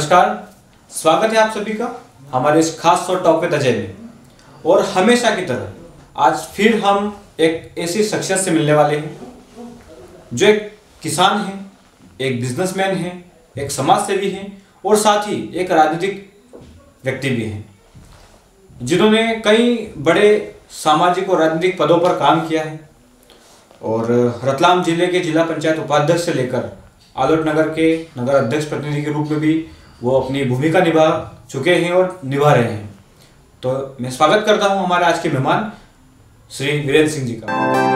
नमस्कार, स्वागत है आप सभी का हमारे इस खास शो टॉक विद अजय में। और हमेशा की तरह आज फिर हम एक ऐसी शख्सियत से मिलने वाले हैं जो एक किसान है, एक बिजनेसमैन है, एक समाज सेवी है और साथ ही एक राजनीतिक व्यक्ति भी हैं, जिन्होंने कई बड़े सामाजिक और राजनीतिक पदों पर काम किया है और रतलाम जिले के जिला पंचायत उपाध्यक्ष से लेकर आलोट नगर के नगर अध्यक्ष प्रतिनिधि के रूप में भी वो अपनी भूमिका निभा चुके हैं और निभा रहे हैं। तो मैं स्वागत करता हूं हमारे आज के मेहमान श्री वीरेंद्र सिंह जी का।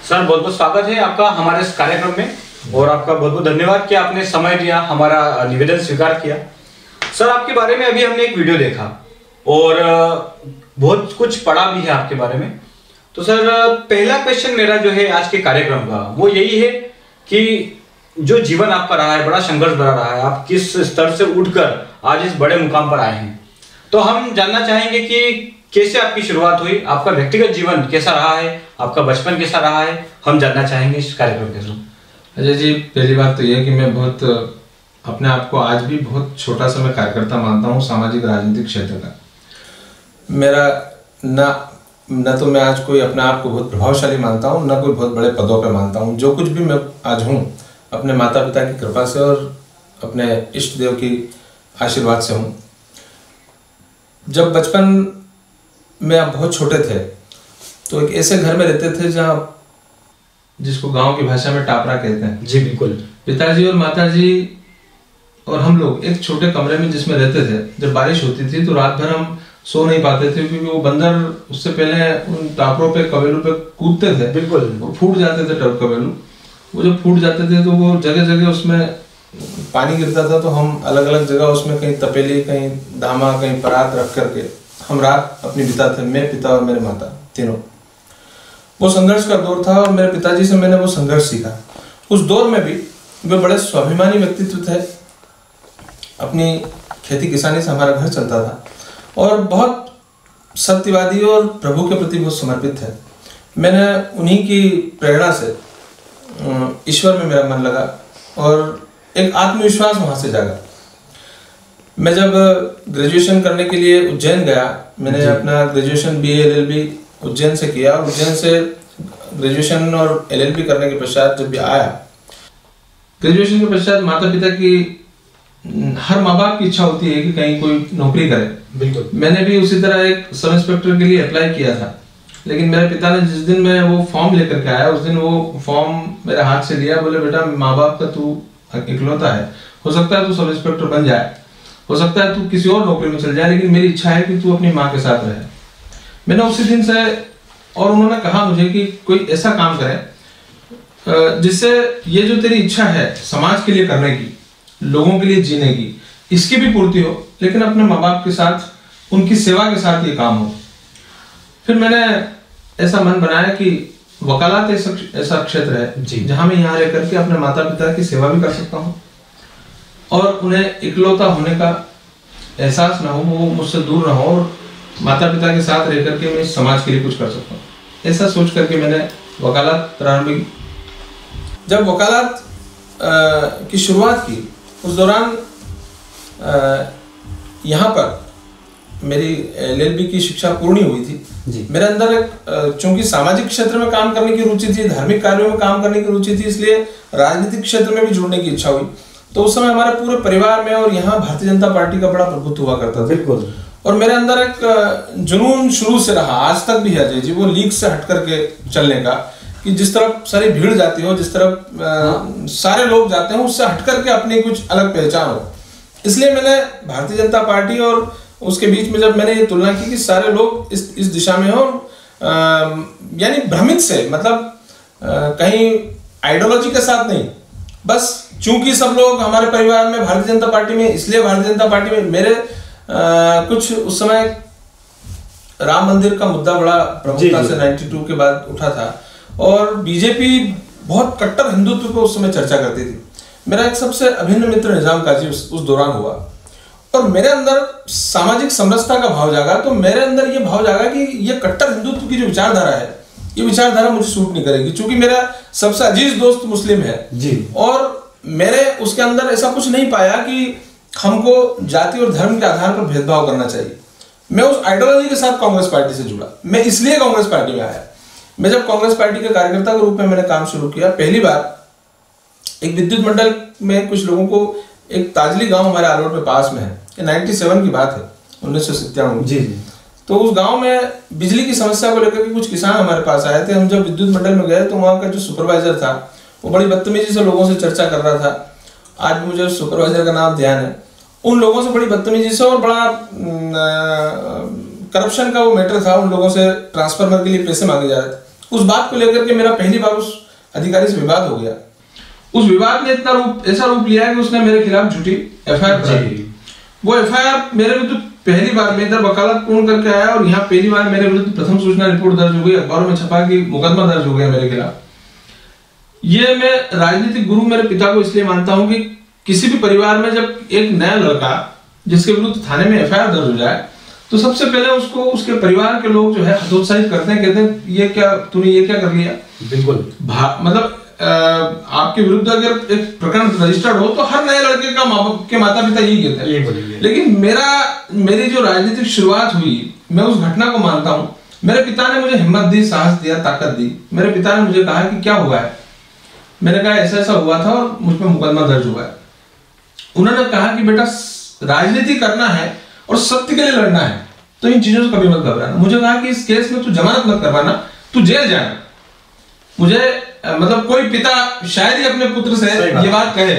सर, बहुत बहुत स्वागत है आपका हमारे इस कार्यक्रम में और आपका बहुत बहुत धन्यवाद कि आपने समय दिया, हमारा निवेदन स्वीकार किया। सर, आपके बारे में अभी हमने एक वीडियो देखा और बहुत कुछ पढ़ा भी है आपके बारे में। तो सर, पहला क्वेश्चन मेरा जो है आज के कार्यक्रम का वो यही है कि जो जीवन आपका रहा है बड़ा संघर्ष भरा रहा है, आप किस स्तर से उठकर आज इस बड़े मुकाम पर आए हैं, तो हम जानना चाहेंगे कि कैसे आपकी शुरुआत हुई, आपका व्यक्तिगत जीवन कैसा रहा है, आपका बचपन कैसा रहा है, हम जानना चाहेंगे इस कार्यक्रम के थ्रू। अजय जी, पहली बात तो यह है कि मैं बहुत अपने आप को आज भी बहुत छोटा सा मैं कार्यकर्ता मानता हूँ सामाजिक राजनीतिक क्षेत्र का। मेरा न तो मैं आज कोई अपने आप को बहुत प्रभावशाली मानता हूँ, न कोई बहुत बड़े पदों पर मानता हूँ। जो कुछ भी मैं आज हूँ अपने माता पिता की कृपा से और अपने इष्ट देव की आशीर्वाद से हूँ। जब बचपन में आप बहुत छोटे थे तो एक ऐसे घर में रहते थे जहाँ जिसको गांव की भाषा में टापरा कहते हैं। जी बिल्कुल। पिताजी और माताजी और हम लोग एक छोटे कमरे में जिसमें रहते थे। जब बारिश होती थी तो रात भर हम सो नहीं पाते थे क्योंकि वो बंदर उससे पहले उन टापरों पे कवेलू पे कूदते थे। बिल्कुल। वो फूट जाते थे टब कवेलू। वो जब फूट जाते थे तो वो जगह जगह उसमें पानी गिरता था, तो हम अलग अलग जगह उसमें कहीं तपेली, कहीं धामा, कहीं परात रख करके हम रात अपनी बिताते। मैं, पिता और मेरे माता तीनों। वो संघर्ष का दौर था और मेरे पिताजी से मैंने वो संघर्ष सीखा। उस दौर में भी वे बड़े स्वाभिमानी व्यक्तित्व थे। अपनी खेती किसानी से हमारा घर चलता था और बहुत सत्यवादी और प्रभु के प्रति बहुत समर्पित थे। मैंने उन्हीं की प्रेरणा से ईश्वर में मेरा मन लगा और एक आत्मविश्वास वहाँ से जागा। मैं जब ग्रेजुएशन करने के लिए उज्जैन गया, मैंने अपना ग्रेजुएशन BA LLB उज्जैन से किया। उज्जैन से ग्रेजुएशन और LLB करने के पश्चात जब भी आया, ग्रेजुएशन के पश्चात माता पिता की हर माँ बाप की इच्छा होती है कि कहीं कोई नौकरी करे। बिल्कुल। मैंने भी उसी तरह एक सब इंस्पेक्टर के लिए अप्लाई किया था, लेकिन मेरे पिता ने जिस दिन मैं वो फॉर्म लेकर के आया उस दिन वो फॉर्म मेरे हाथ से लिया। बोले, बेटा माँ बाप का तू इकलौता है, हो सकता है तू सब इंस्पेक्टर बन जाए, हो सकता है तू किसी और नौकरी में चल जाए, लेकिन मेरी इच्छा है कि तू अपनी माँ के साथ रहे। मैंने उसी दिन से, और उन्होंने कहा मुझे कि कोई ऐसा काम करे जिससे ये जो तेरी इच्छा है समाज के लिए करने की, लोगों के लिए जीने की, इसकी भी पूर्ति हो, लेकिन अपने माँ बाप के साथ उनकी सेवा के साथ ये काम हो। फिर मैंने ऐसा मन बनाया कि वकालत ऐसा क्षेत्र है जहां मैं यहाँ रह करके अपने माता पिता की सेवा भी कर सकता हूँ और उन्हें इकलौता होने का एहसास ना हो, वो मुझसे दूर ना हो और माता पिता के साथ रह करके मैं समाज के लिए कुछ कर सकता हूँ। ऐसा सोच करके मैंने वकालत प्रारंभ की। जब वकालत की शुरुआत की उस दौरान यहाँ पर मेरी LLB की शिक्षा पूर्ण हुई थी जी। मेरे अंदर एक चूंकि सामाजिक क्षेत्र में काम करने की रुचि थी, धार्मिक कार्यों में काम करने की रुचि थी, इसलिए राजनीतिक क्षेत्र में भी जुड़ने की इच्छा हुई। तो उस समय हमारे पूरे परिवार में और यहाँ भारतीय जनता पार्टी का बड़ा प्रभुत्व हुआ करता था। बिल्कुल। और मेरे अंदर एक जुनून शुरू से रहा, आज तक भी है अजय जी, वो लीग से हट करके चलने का, कि जिस तरफ सारी भीड़ जाती हो, जिस तरफ सारे लोग जाते हैं, उससे हट करके अपनी कुछ अलग पहचान हो। इसलिए मैंने भारतीय जनता पार्टी और उसके बीच में जब मैंने ये तुलना की कि सारे लोग इस दिशा में हो, यानी भ्रमित से, मतलब कहीं आइडियोलॉजी के साथ नहीं, बस चूंकि सब लोग हमारे परिवार में भारतीय जनता पार्टी में, इसलिए भारतीय जनता पार्टी में। मेरे कुछ उस समय राम मंदिर का मुद्दा बड़ा प्रमुखता से 92 के बाद उठा था और बीजेपी बहुत कट्टर हिंदुत्व पर उस समय चर्चा करती थी। मेरा एक सबसे अभिन्न मित्र निजाम काजी उस दौरान हुआ और मेरे अंदर सामाजिक समरसता का भाव जागा। तो मेरे अंदर ये भाव जागा कि ये कट्टर हिंदुत्व की जो विचारधारा है, ये विचारधारा मुझे सूट नहीं करेगी, क्योंकि मेरा सबसे अजीज दोस्त मुस्लिम है जी। और मेरे उसके अंदर ऐसा कुछ नहीं पाया कि हमको जाति और धर्म के आधार पर भेदभाव करना चाहिए। मैं उस आइडियोलॉजी के साथ कांग्रेस पार्टी से जुड़ा। मैं इसलिए कांग्रेस पार्टी में आया। मैं जब कांग्रेस पार्टी के कार्यकर्ता के रूप में मैंने काम शुरू किया, पहली बार एक विद्युत मंडल में कुछ लोगों को, एक ताजली गांव हमारे आलोट में पास में है, 97 की बात है, 1997 जी। तो उस गांव में बिजली की समस्या को लेकर के कुछ किसान हमारे पास आए थे। हम जब विद्युत मंडल में गए तो वहाँ का जो सुपरवाइजर था वो बड़ी बदतमीजी से लोगों से चर्चा कर रहा था। आज मुझे सुपरवाइजर का नाम ध्यान है। उन लोगों से बड़ी बदतमीजी से और बड़ा करप्शन का वो मैटर था, उन लोगों से ट्रांसफार्मर के लिए पैसे मांगे जा रहे थे। उस बात को लेकर के मेरा पहली बार उस अधिकारी से विवाद हो गया। उस विवाद ने ऐसा रूप लिया कि उसने मेरे खिलाफ झूठी एफआईआर करा दी। वो एफआईआर मेरे विरुद्ध पहली बार मैं इधर वकालत पूर्ण करके आया और यहाँ पहली बार मेरे विरुद्ध प्रथम सूचना रिपोर्ट दर्ज हो गई, अखबारों में छपा कि मुकदमा दर्ज हो गया मेरे खिलाफ। ये मैं राजनीतिक गुरु मेरे पिता को इसलिए मानता हूँ कि किसी भी परिवार में जब एक नया लड़का जिसके विरुद्ध थाने में एफआईआर दर्ज हो जाए तो सबसे पहले उसको उसके परिवार के लोग जो है हतोत्साहित करते हैं, कहते हैं ये क्या, तूने ये क्या कर लिया। बिल्कुल मतलब आपके विरुद्ध अगर एक प्रकरण रजिस्टर्ड हो तो हर नए लड़के के माता पिता यही कहते हैं। लेकिन मेरी जो राजनीतिक शुरुआत हुई, मैं उस घटना को मानता हूँ। मेरे पिता ने मुझे हिम्मत दी, साहस दिया, ताकत दी। मेरे पिता ने मुझे कहा कि क्या हुआ है। मैंने कहा ऐसा ऐसा हुआ था और मुझ पर मुकदमा दर्ज हुआ है। उन्होंने कहा कि बेटा राजनीति करना है और सत्य के लिए लड़ना है तो इन चीजों से कभी मत घबराना। मुझे कहा कि इस केस में तू जमानत मत करवाना, तू जेल जाना। मुझे मतलब कोई पिता शायद ही अपने पुत्र से ये बात कहे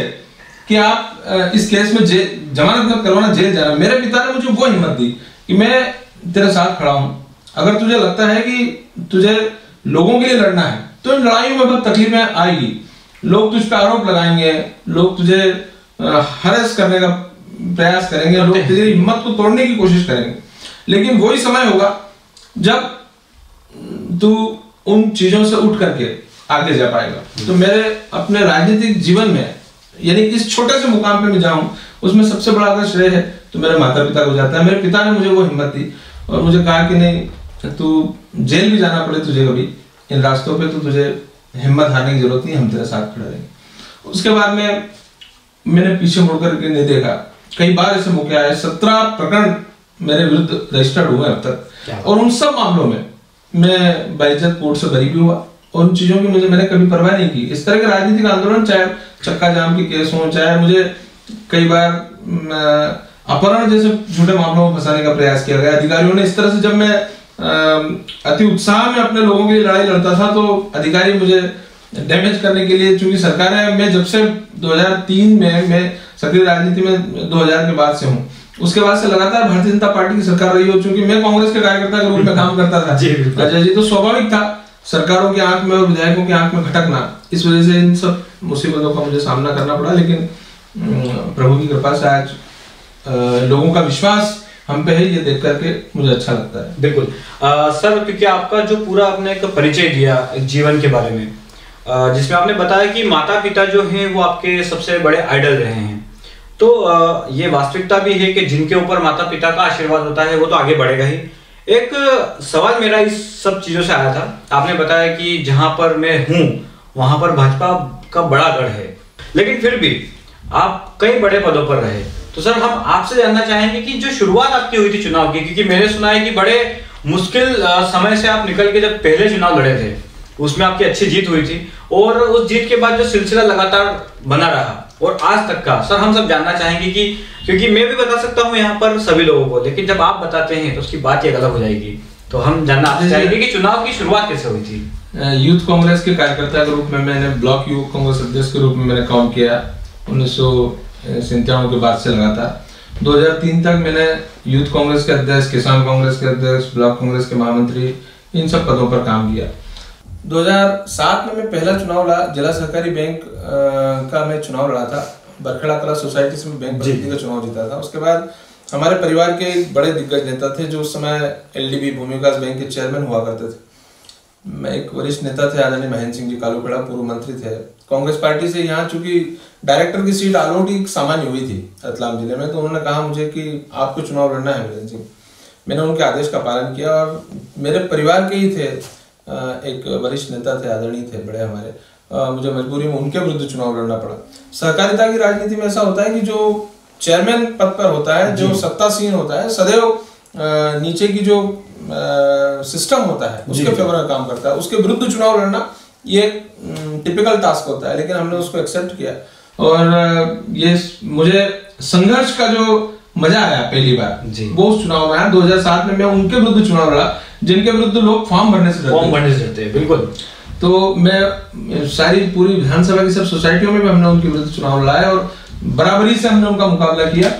कि आप इस केस में जमानत मत करवाना, जेल जाना। मेरे पिता ने मुझे वो हिम्मत दी कि मैं तेरे साथ खड़ा हूं। अगर तुझे लगता है कि तुझे लोगों के लिए लड़ना है तो इन लड़ाइयों में बहुत तकलीफें आएगी, लोग तुझ पर आरोप लगाएंगे, लोग तुझे हरेस करने का प्रयास करेंगे, लोग तेरी हिम्मत को तोड़ने की कोशिश करेंगे। लेकिन वही समय होगा जब तू उन चीजों से उठ करके आगे जा पाएगा। तो मेरे अपने राजनीतिक जीवन में, यानी इस छोटे से मुकाम पे मैं जाऊं, उसमें सबसे बड़ा अगर श्रेय है तो मेरे माता पिता को जाता है। मेरे पिता ने मुझे वो हिम्मत दी और मुझे कहा कि नहीं, तू जेल भी जाना पड़े तुझे कभी इन रास्तों पे, तो तुझे हिम्मत हारने की जरूरत नहीं, हम तेरे साथ खड़े रहेंगे। उसके बाद में मैंने पीछे मुड़ करके नहीं देखा। कई बार ऐसे मौके आए, 17 प्रकरण मेरे विरुद्ध रजिस्टर्ड हुए अब तक, और उन सब मामलों में मैं बाइज्जत कोर्ट से बरी भी हुआ और उन चीजों की मैंने कभी परवाह नहीं की। इस तरह के राजनीतिक आंदोलन, चाहे चक्का जाम के केस हो, चाहे मुझे कई बार अपहरण जैसे झूठे मामलों में फंसाने का प्रयास किया गया अधिकारियों ने। इस तरह से जब मैं अति उत्साह में अपने लोगों के लिए लड़ाई लड़ता था तो अधिकारी मुझे डैमेज करने के लिए, चूंकि सरकारें, मैं जब से 2003 में मैं सक्रिय राजनीति में 2000 के बाद से हूँ, उसके बाद से लगातार भारतीय जनता पार्टी की सरकार रही हो। चूंकि मैं कांग्रेस के कार्यकर्ता के रूप में काम करता था अजय जी, तो स्वाभाविक था सरकारों की आंख में और विधायकों की आंख में खटकना। इस वजह से इन सब मुसीबतों का मुझे सामना करना पड़ा। लेकिन प्रभु की कृपा से आज लोगों का विश्वास हम पे है, ये देख करके मुझे अच्छा लगता है। बिल्कुल सर, क्योंकि आपका जो पूरा आपने एक परिचय दिया जीवन के बारे में, जिसमें आपने बताया कि माता पिता जो हैं वो आपके सबसे बड़े आइडल रहे हैं, तो ये वास्तविकता भी है कि जिनके ऊपर माता पिता का आशीर्वाद होता है वो तो आगे बढ़ेगा ही। एक सवाल मेरा इस सब चीजों से आया था। आपने बताया कि जहां पर मैं हूं वहां पर भाजपा का बड़ा गढ़ है, लेकिन फिर भी आप कई बड़े पदों पर रहे। तो सर, हम आपसे जानना चाहेंगे कि जो शुरुआत आपकी हुई थी चुनाव की, क्योंकि मैंने सुना है कि बड़े मुश्किल समय से आप निकल के जब पहले चुनाव लड़े थे उसमें आपकी अच्छी जीत हुई थी, और उस जीत के बाद जो सिलसिला लगातार बना रहा और आज तक का, सर हम सब जानना चाहेंगे कि, क्योंकि मैं भी बता सकता हूँ यहाँ पर सभी लोगों को, लेकिन जब आप बताते हैं तो उसकी बात एक अलग हो जाएगी। तो हम जानना चाहेंगे कि चुनाव की शुरुआत कैसे हुई थी। यूथ कांग्रेस के कार्यकर्ता के रूप में मैंने ब्लॉक युवक कांग्रेस अध्यक्ष के रूप में मैंने काम किया 1997 के बाद से लगातार। 2003 तक मैंने यूथ कांग्रेस के अध्यक्ष, किसान कांग्रेस के अध्यक्ष, ब्लॉक कांग्रेस के महामंत्री, इन सब पदों पर काम किया। 2007 में मैं पहला चुनाव लड़ा, जिला सहकारी बैंक का मैं चुनाव लड़ा था। बरखेड़ा कला सोसाइटी से मैं बैंक प्रतिनिधि का चुनाव जीता था। उसके बाद हमारे परिवार के एक बड़े दिग्गज नेता थे जो उस समय एलडीबी भूमि विकास बैंक के चेयरमैन हुआ करते थे। मैं एक वरिष्ठ नेता थे आदरणीय महेंद्र सिंह जी कालूखेड़ा, पूर्व मंत्री थे। कांग्रेस पार्टी से यहाँ चूंकि डायरेक्टर की सीट आलोट ही सामान्य हुई थी रतलाम जिले में, तो उन्होंने कहा मुझे कि आपको चुनाव लड़ना है महेंद्र सिंह। मैंने उनके आदेश का पालन किया और मेरे परिवार के ही थे, एक वरिष्ठ नेता थे, आदरणीय थे बड़े हमारे, मुझे मजबूरी में उनके विरुद्ध चुनाव लड़ना पड़ा। सहकारिता की राजनीति में ऐसा होता है कि जो चेयरमैन पद पर होता है, जो सत्तासीन होता है, सदैव नीचे की जो सिस्टम होता है उसके फेवर में काम करता है। उसके विरुद्ध चुनाव लड़ना ये टिपिकल टास्क होता है, लेकिन हमने उसको एक्सेप्ट किया और ये मुझे संघर्ष का जो मजा आया पहली बार वो उस चुनाव में आया। 2007 में मैं उनके विरुद्ध चुनाव लड़ा जिनके विरुद्ध लोग फॉर्म भरने से डरते हैं। बिल्कुल। तो मैं सारी पूरी विधानसभा की सब सोसाइटियों में भी हमने उनके विरुद्ध चुनाव लड़ाया और बराबरी से हमने उनका मुकाबला किया।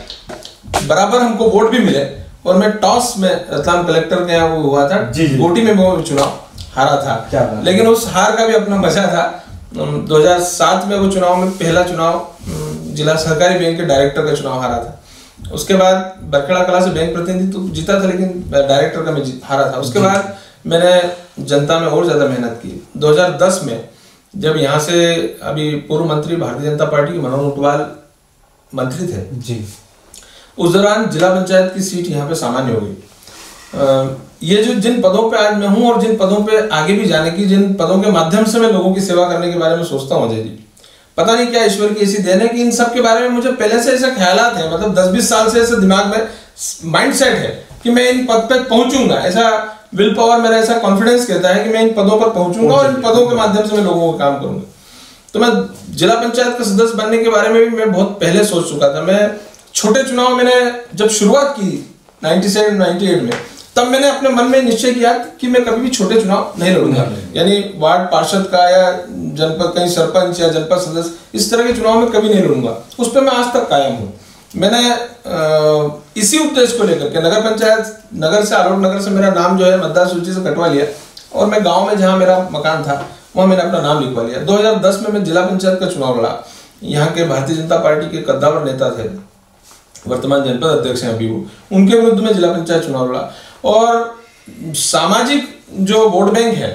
बराबर हमको वोट भी मिले और मैं टॉस में रतलाम कलेक्टर के यहाँ वो हुआ था, गोटी में वो चुनाव हारा था, लेकिन उस हार का भी अपना मजा था। 2007 में वो चुनाव में पहला चुनाव जिला सहकारी बैंक के डायरेक्टर का चुनाव हारा था। उसके बाद बरखेड़ा कला से बैंक प्रतिनिधि तो जीता था, लेकिन डायरेक्टर का मैं हारा था। उसके बाद मैंने जनता में और ज्यादा मेहनत की। 2010 में जब यहाँ से अभी पूर्व मंत्री भारतीय जनता पार्टी के मनोहर ऊंटवाल मंत्री थे जी, उस दौरान जिला पंचायत की सीट यहाँ पे सामान्य हो गई। ये जो जिन पदों पे आज मैं हूँ और जिन पदों पे आगे भी जाने की, जिन पदों के माध्यम से मैं लोगों की सेवा करने के बारे में सोचता हूँ अजय जी, पता नहीं क्या ईश्वर की ऐसी देन है कि इन सब के बारे में मुझे पहले से ऐसे ख्यालात हैं, मतलब 10-20 साल से ऐसे दिमाग में माइंडसेट है कि मैं इन पद पे पहुंचूंगा। ऐसा विल पावर, मेरा ऐसा कॉन्फिडेंस कहता है कि मैं इन पदों पर पहुंचूंगा और इन पदों के माध्यम से मैं लोगों को काम करूंगा। तो मैं जिला पंचायत का सदस्य बनने के बारे में भी मैं बहुत पहले सोच चुका था। मैं छोटे चुनाव मैंने जब शुरुआत की 97-98 में, तब मैंने अपने मन में निश्चय किया कि मैं कभी भी छोटे चुनाव नहीं लड़ूंगा, यानी वार्ड पार्षद का या जनपद कहीं सरपंच या जनपद सदस्य, इस तरह के चुनाव में कभी नहीं लड़ूंगा। उस पर मैं आज तक कायम हूँ। मैंने इसी उद्देश्य को लेकर के नगर पंचायत, नगर से, आलोट नगर से मेरा नाम जो है मतदार सूची से कटवा लिया और मैं गांव में जहां मेरा मकान था वहां मैंने अपना नाम लिखवा लिया। 2010 में मैं जिला पंचायत का चुनाव लड़ा। यहाँ के भारतीय जनता पार्टी के कद्दावर नेता थे, वर्तमान जनपद अध्यक्ष हैं अभी वो, उनके विरुद्ध में जिला पंचायत चुनाव लड़ा। और सामाजिक जो वोट बैंक है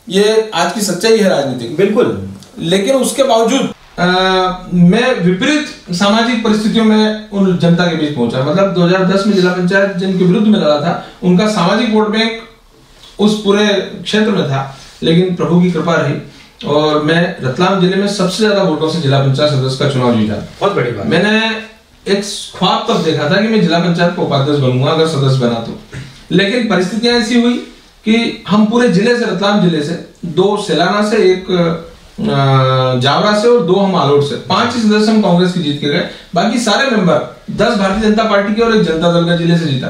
ये आज की सच्चाई है राजनीतिक, बिल्कुल, लेकिन उसके बावजूद मैं विपरीत सामाजिक परिस्थितियों में उन जनता के बीच पहुंचा। मतलब 2010 में जिला पंचायत जिनके विरुद्ध में लड़ा था उनका सामाजिक वोट बैंक उस पूरे क्षेत्र में था, लेकिन प्रभु की कृपा रही और मैं रतलाम जिले में सबसे ज्यादा वोटों से जिला पंचायत सदस्य का चुनाव जीता। बहुत बड़ी बात। मैंने एक ख्वाब तब देखा था कि मैं जिला पंचायत का उपाध्यक्ष बनूंगा अगर सदस्य बना तो, लेकिन परिस्थितियां ऐसी हुई कि हम पूरे जिले से, रतलाम जिले से, 2 सेलाना से, 1 जावरा से और 2 हम आलोट से, 5 ही सदस्य हम कांग्रेस की जीत के गए। बाकी सारे मेंबर 10 भारतीय जनता पार्टी के और 1 जनता दल का जिले से जीता।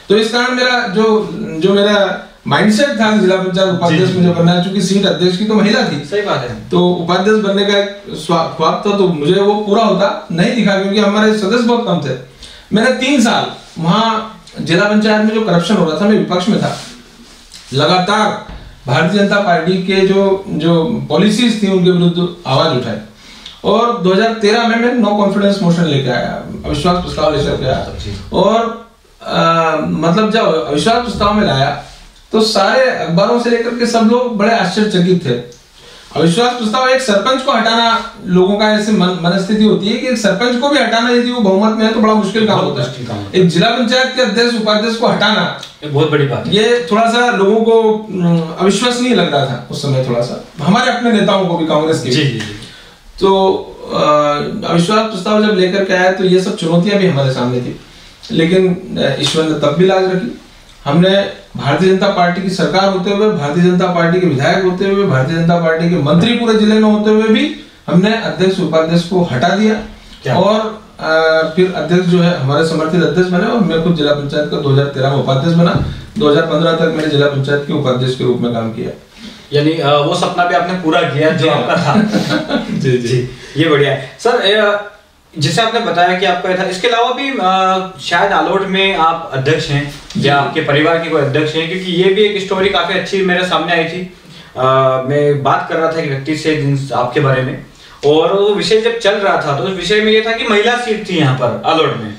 तो इस कारण मेरा जो मेरा माइंडसेट था जिला पंचायत उपाध्यक्ष मुझे बनना है, चूंकि सीट अध्यक्ष की तो महिला थी, सही बात है, तो उपाध्यक्ष बनने का एक ख्वाब था, तो मुझे वो पूरा होता नहीं दिखा क्योंकि हमारे सदस्य बहुत कम थे। मैंने 3 साल वहां जिला पंचायत में जो करप्शन हो रहा था, मैं विपक्ष में था, लगातार भारतीय जनता पार्टी के जो पॉलिसीज थी उनके विरुद्ध आवाज उठाई और 2013 में मैं नो कॉन्फिडेंस मोशन लेके आया, अविश्वास प्रस्ताव लेकर आया और मतलब जब अविश्वास प्रस्ताव में लाया तो सारे अखबारों से लेकर के सब लोग बड़े आश्चर्यचकित थे। अविश्वास प्रस्ताव, एक सरपंच को हटाना, लोगों का ऐसे मनस्थिति होती है कि एक सरपंच को भी हटाना यदि वो बहुमत में है तो बड़ा मुश्किल काम होता है। एक जिला पंचायत के अध्यक्ष उपाध्यक्ष को हटाना बहुत बड़ी बात है। ये थोड़ा सा लोगों को अविश्वसनीय लग रहा था उस समय, थोड़ा सा हमारे अपने नेताओं को भी, कांग्रेस के। तो अविश्वास प्रस्ताव जब लेकर के आया तो ये सब चुनौतियां भी हमारे सामने थी, लेकिन ईश्वर ने तब भी लाज रखी। हमने भारतीय जनता पार्टी की सरकार होते हुए, भारतीय जनता पार्टी के विधायक होते हुए, भारतीय जनता पार्टी के मंत्री पूरे जिले में होते हुए भी हमने अध्यक्ष उपाध्यक्ष को हटा दिया और फिर अध्यक्ष जो है हमारे समर्थित अध्यक्ष बने और मैं खुद जिला पंचायत का 2013 में उपाध्यक्ष बना। 2015 तक मैंने जिला पंचायत के उपाध्यक्ष के रूप में काम किया। यानी वो सपना भी आपने पूरा किया जो आपका था। जी जी, ये बढ़िया है सर। जैसे आपने बताया कि आपका था, इसके अलावा भी शायद आलोट में आप अध्यक्ष हैं या आपके परिवार के कोई अध्यक्ष हैं, क्योंकि ये भी एक स्टोरी काफी अच्छी मेरे सामने आई थी। मैं बात कर रहा था एक व्यक्ति से आपके बारे में और वो विषय जब चल रहा था तो उस विषय में ये था कि महिला सीट थी यहाँ पर आलोट में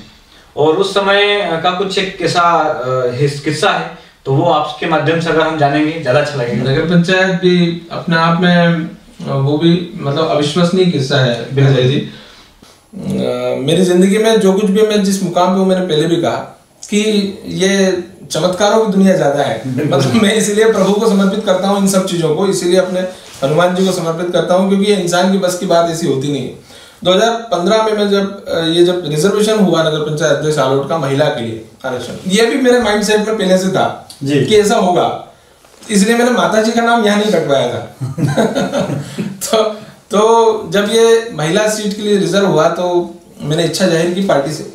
और उस समय का कुछ एक किस्सा है, तो वो आपके माध्यम से अगर हम जानेंगे ज्यादा अच्छा लगेगा। नगर पंचायत भी अपने आप में वो भी मतलब अविश्वसनीय किस्सा है विजय जी। मेरी जिंदगी में जो कुछ भी मैं जिस मुकाम पे हूँ, मैंने पहले भी कहा कि ये चमत्कारों की दुनिया ज्यादा है। मतलब मैं इसीलिए प्रभु को समर्पित करता हूँ इन सब चीजों को, इसीलिए अपने हनुमान जी को समर्पित करता हूँ, क्योंकि ये इंसान की बस की बात ऐसी होती नहीं है। 2015 में मैं जब रिजर्वेशन हुआ नगर पंचायत अध्यक्ष आलोट का महिला के लिए आरक्षण, ये भी मेरे माइंड सेट में पहले से था कि ऐसा होगा, इसलिए मैंने माता जी का नाम यहाँ नहीं कटवाया था। तो जब ये महिला सीट के लिए रिजर्व हुआ तो मैंने इच्छा जाहिर की पार्टी से,